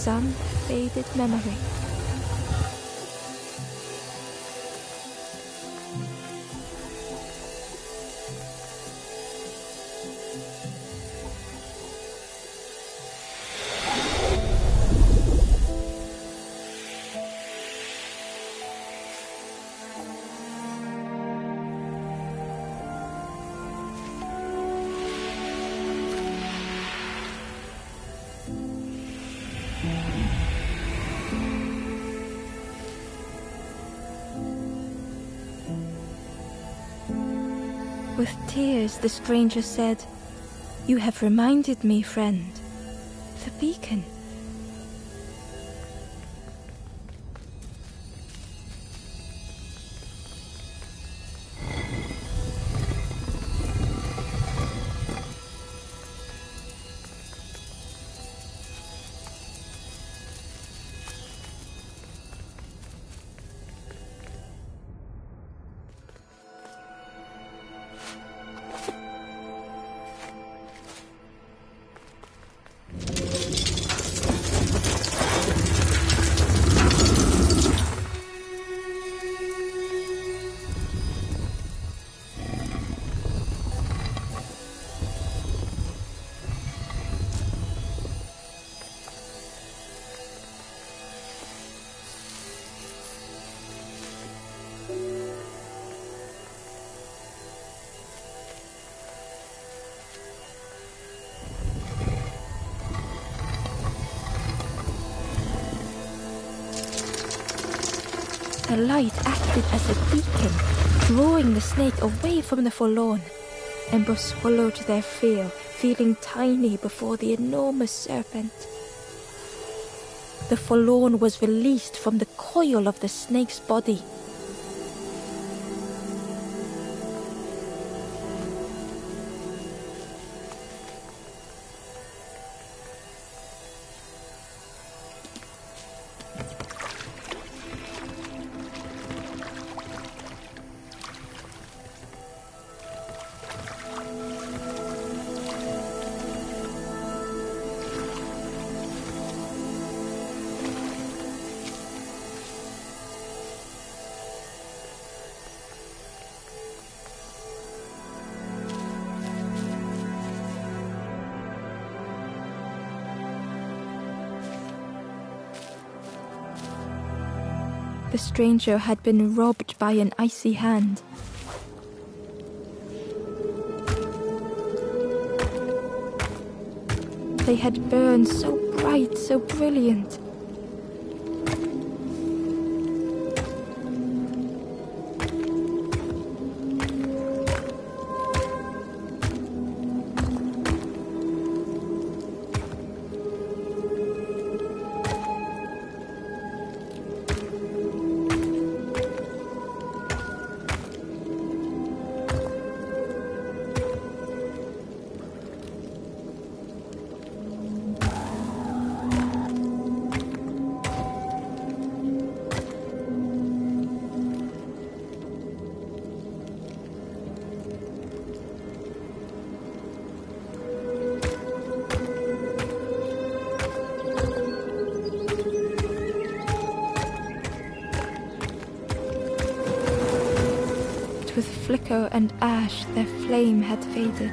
Some faded memory. With tears, the stranger said, "You have reminded me, friend. The beacon." The light acted as a beacon, drawing the snake away from the forlorn. Ember swallowed their fear, feeling tiny before the enormous serpent. The forlorn was released from the coil of the snake's body. The stranger had been robbed by an icy hand. They had burned so bright, so brilliant. With flicker and ash, their flame had faded.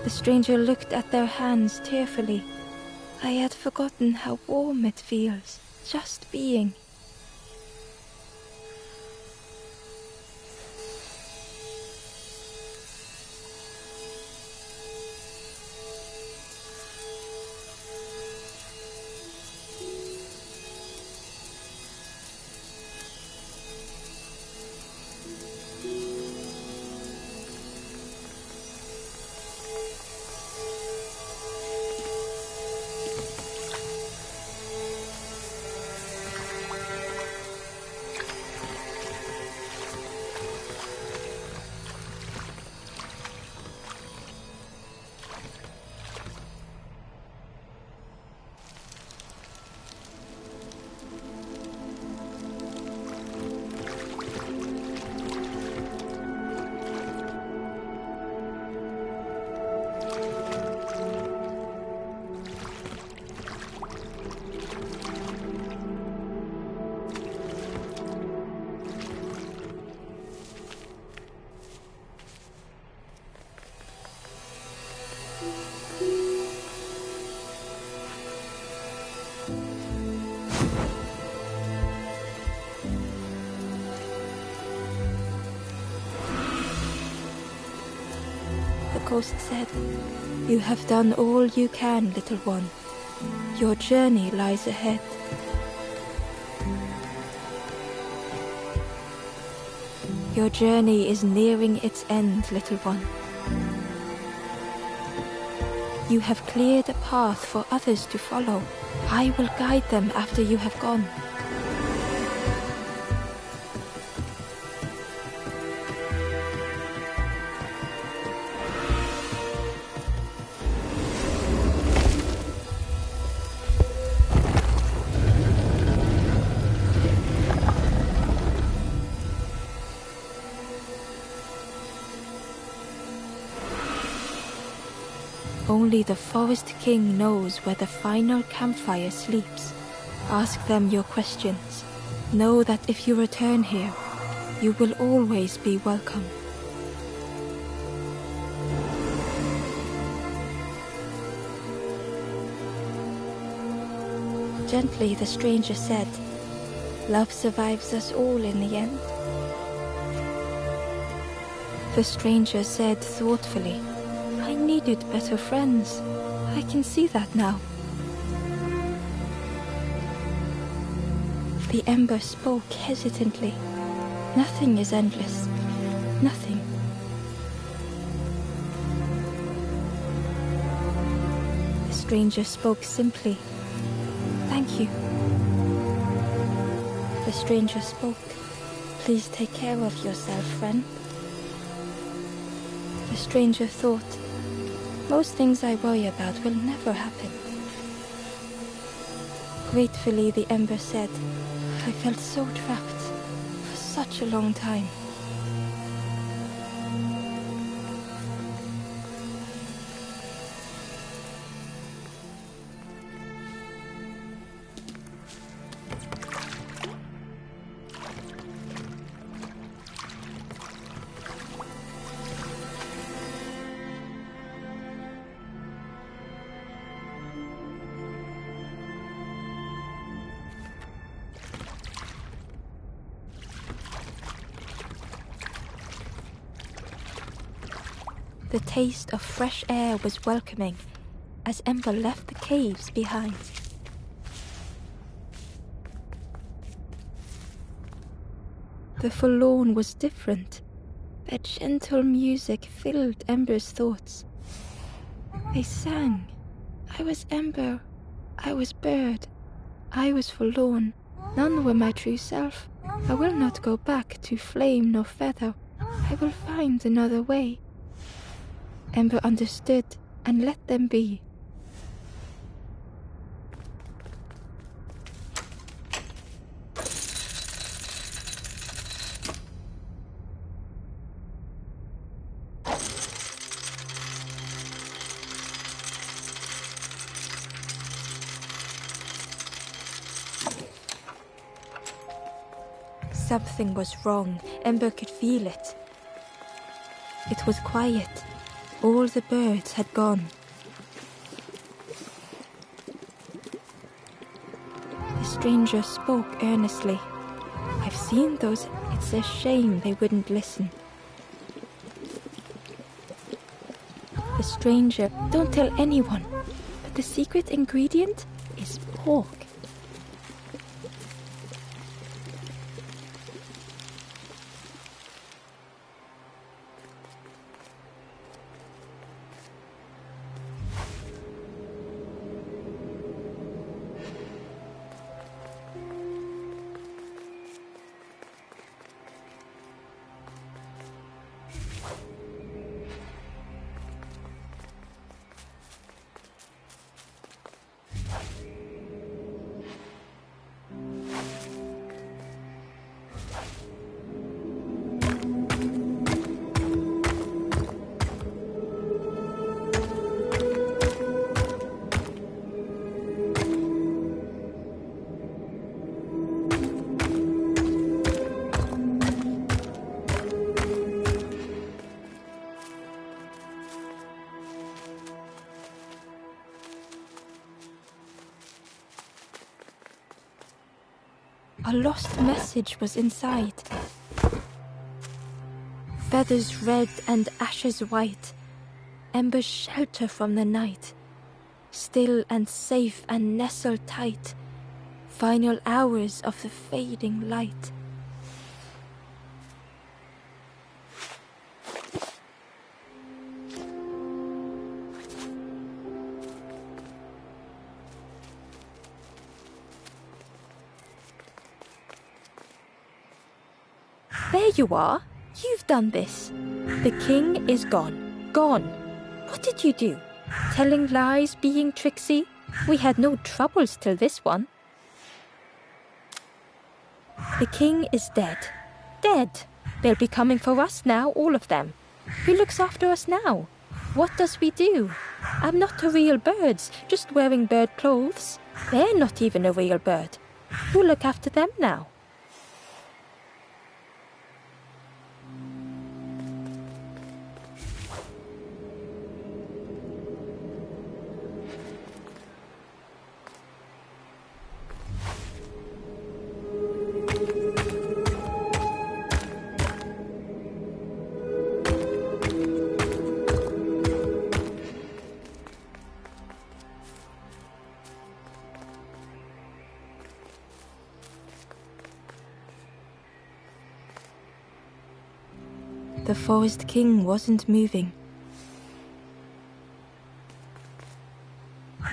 The stranger looked at their hands tearfully. I had forgotten how warm it feels, just being. The ghost said, "You have done all you can, little one. Your journey lies ahead." Your journey is nearing its end, little one. You have cleared a path for others to follow. I will guide them after you have gone. Only the Forest King knows where the final campfire sleeps. Ask them your questions. Know that if you return here, you will always be welcome. Gently, the stranger said, "Love survives us all in the end." The stranger said thoughtfully, "I needed better friends. I can see that now." The ember spoke hesitantly. "Nothing is endless. Nothing." The stranger spoke simply. "Thank you." The stranger spoke. "Please take care of yourself, friend." The stranger thought, "Most things I worry about will never happen." Gratefully, the ember said, I felt so trapped for such a long time. The taste of fresh air was welcoming as Ember left the caves behind. The forlorn was different. Their gentle music filled Ember's thoughts. They sang. I was Ember. I was bird. I was forlorn. None were my true self. I will not go back to flame nor feather. I will find another way. Ember understood and let them be. Something was wrong. Ember could feel it. It was quiet. All the birds had gone. The stranger spoke earnestly. I've seen those. It's a shame they wouldn't listen. The stranger, don't tell anyone, but the secret ingredient is pork. A lost message was inside. Feathers red and ashes white, embers shelter from the night. Still and safe and nestled tight, final hours of the fading light. There you are. You've done this. The king is gone. Gone. What did you do? Telling lies, being tricksy? We had no troubles till this one. The king is dead. Dead. They'll be coming for us now, all of them. Who looks after us now? What does we do? I'm not a real bird, just wearing bird clothes. They're not even a real bird. Who'll look after them now? The forest king wasn't moving.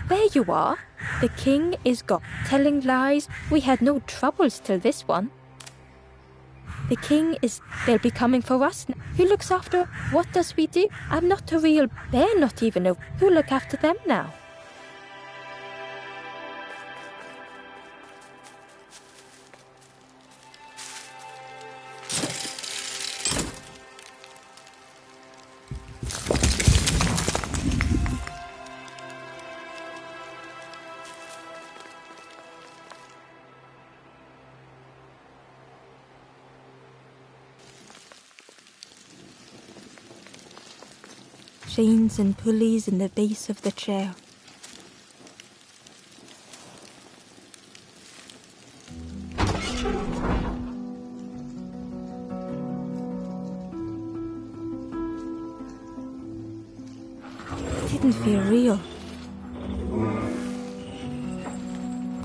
There you are. The king is gone. Telling lies. We had no troubles till this one. The king is... They'll be coming for us. Who looks after... What does we do? I'm not a real... They're not even a... Who look after them now? chains and pulleys in the base of the chair. It didn't feel real.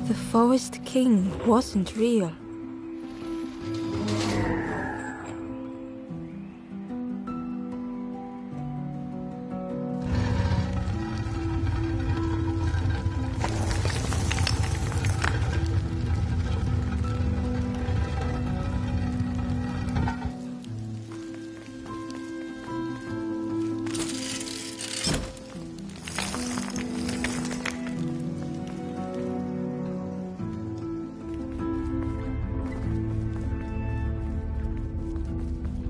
The Forest King wasn't real.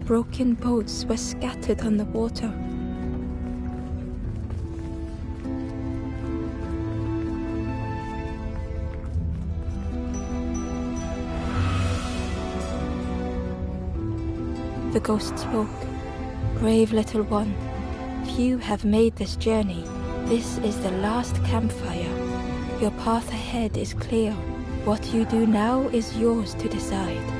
Broken boats were scattered on the water. The ghost spoke. "Brave little one, few have made this journey. This is the last campfire. Your path ahead is clear. What you do now is yours to decide."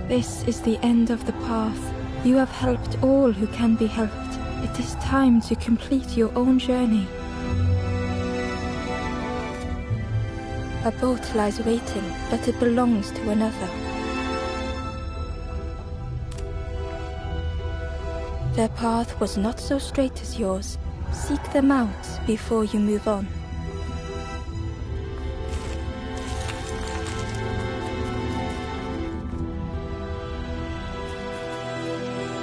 This is the end of the path. You have helped all who can be helped. It is time to complete your own journey. A boat lies waiting, but it belongs to another. Their path was not so straight as yours. Seek them out before you move on.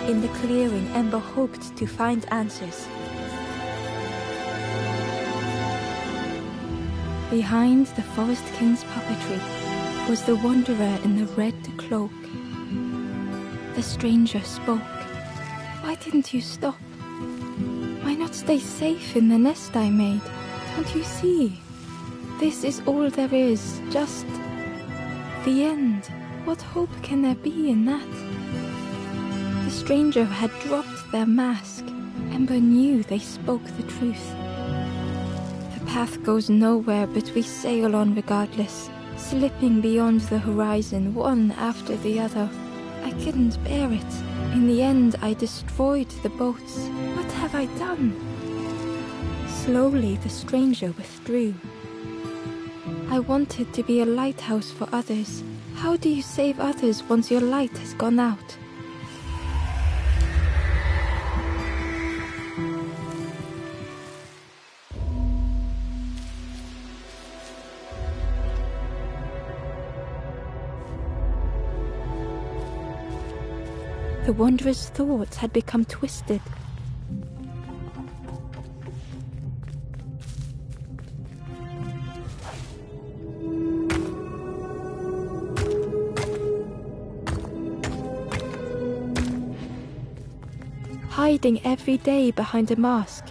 In the clearing, Ember hoped to find answers. Behind the Forest King's puppetry was the wanderer in the red cloak. The stranger spoke. "Why didn't you stop? Why not stay safe in the nest I made? Don't you see? This is all there is, just the end. What hope can there be in that?" The stranger had dropped their mask. Ember knew they spoke the truth. The path goes nowhere, but we sail on regardless, slipping beyond the horizon, one after the other. I couldn't bear it. In the end, I destroyed the boats. What have I done? Slowly, the stranger withdrew. I wanted to be a lighthouse for others. How do you save others once your light has gone out? The wanderer's thoughts had become twisted. Hiding every day behind a mask.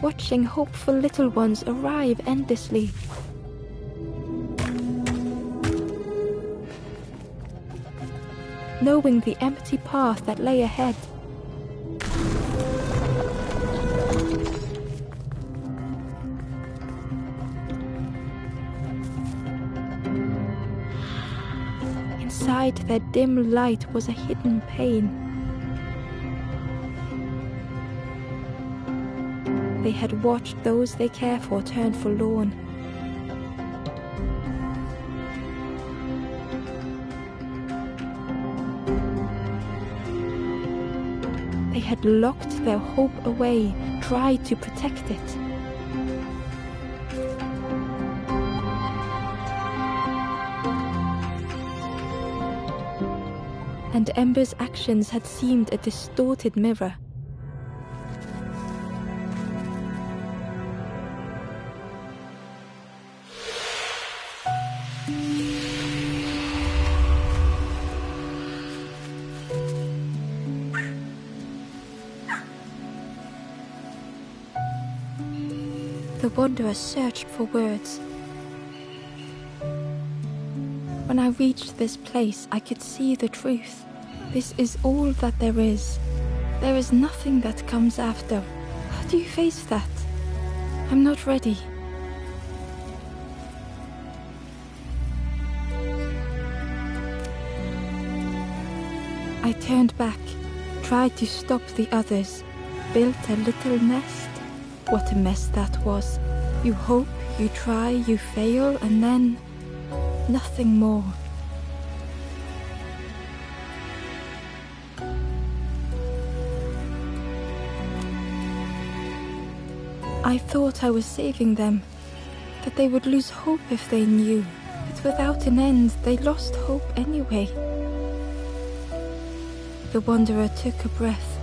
Watching hopeful little ones arrive endlessly. Knowing the empty path that lay ahead. Inside their dim light was a hidden pain. They had watched those they care for turn forlorn. They had locked their hope away, tried to protect it. And Ember's actions had seemed a distorted mirror. The wanderer searched for words. When I reached this place, I could see the truth. This is all that there is. There is nothing that comes after. How do you face that? I'm not ready. I turned back, tried to stop the others, built a little nest. What a mess that was. You hope, you try, you fail, and then nothing more. I thought I was saving them, that they would lose hope if they knew, but without an end, they lost hope anyway. The wanderer took a breath.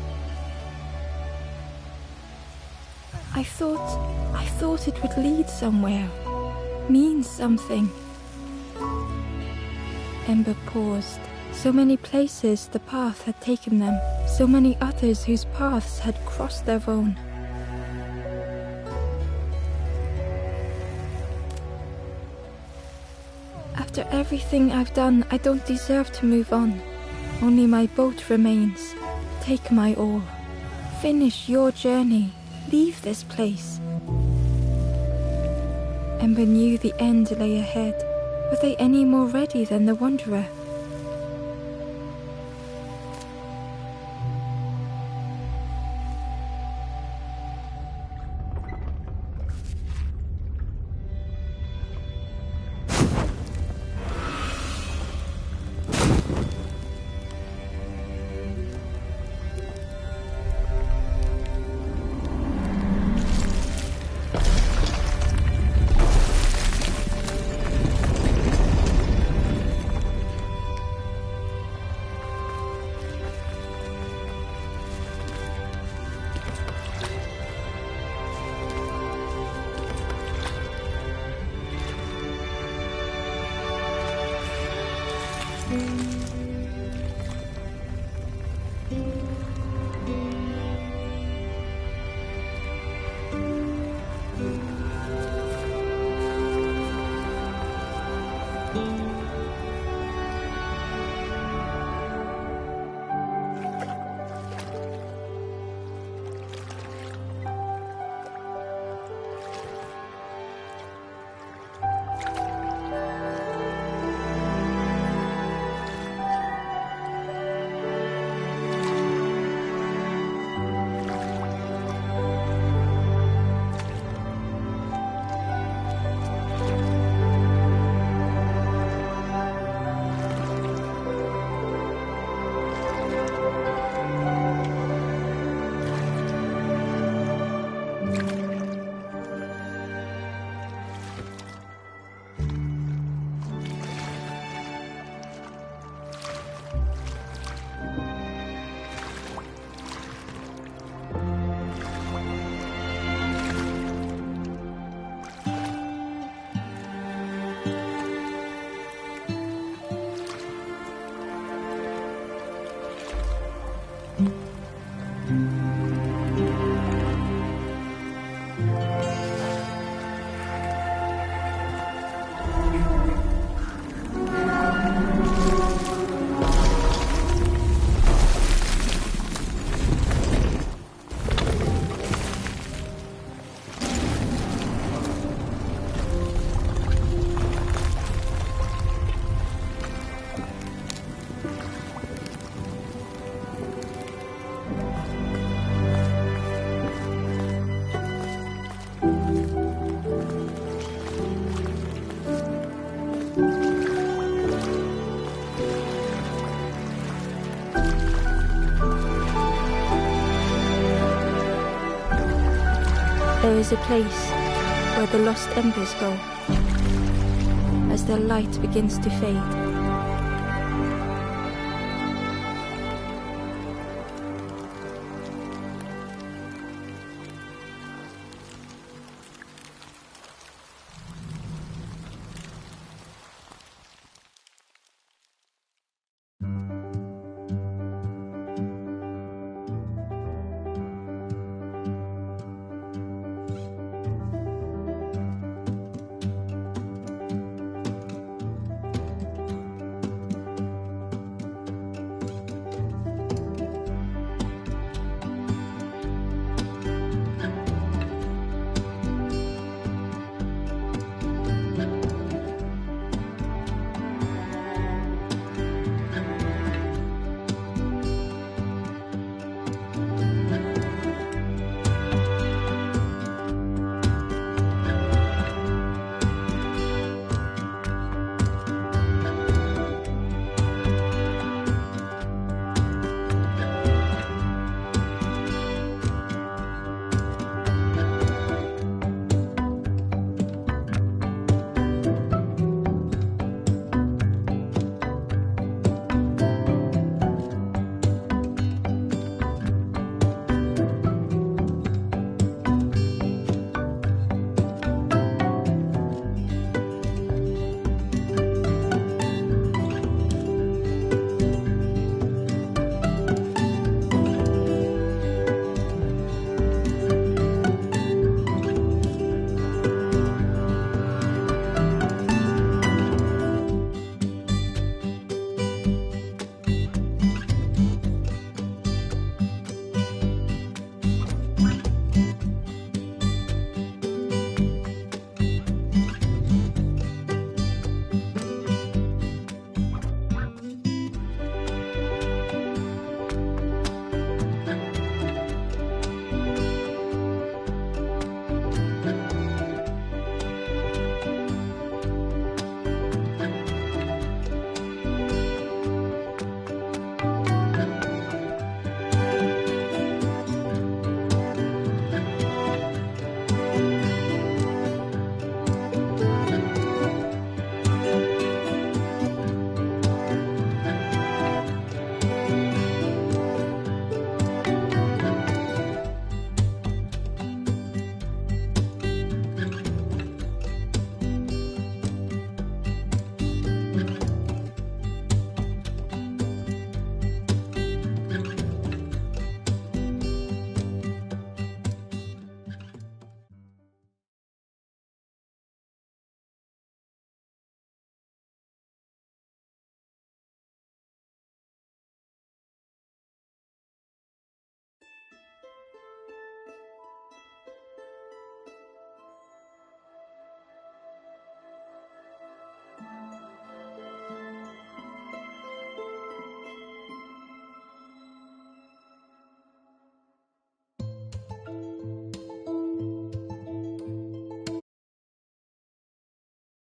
I thought it would lead somewhere, mean something. Ember paused. So many places the path had taken them, so many others whose paths had crossed their own. After everything I've done, I don't deserve to move on. Only my boat remains. Take my all. Finish your journey. Leave this place. Ember knew the end lay ahead. Were they any more ready than the wanderer? There is a place where the lost embers go. As their light begins to fade,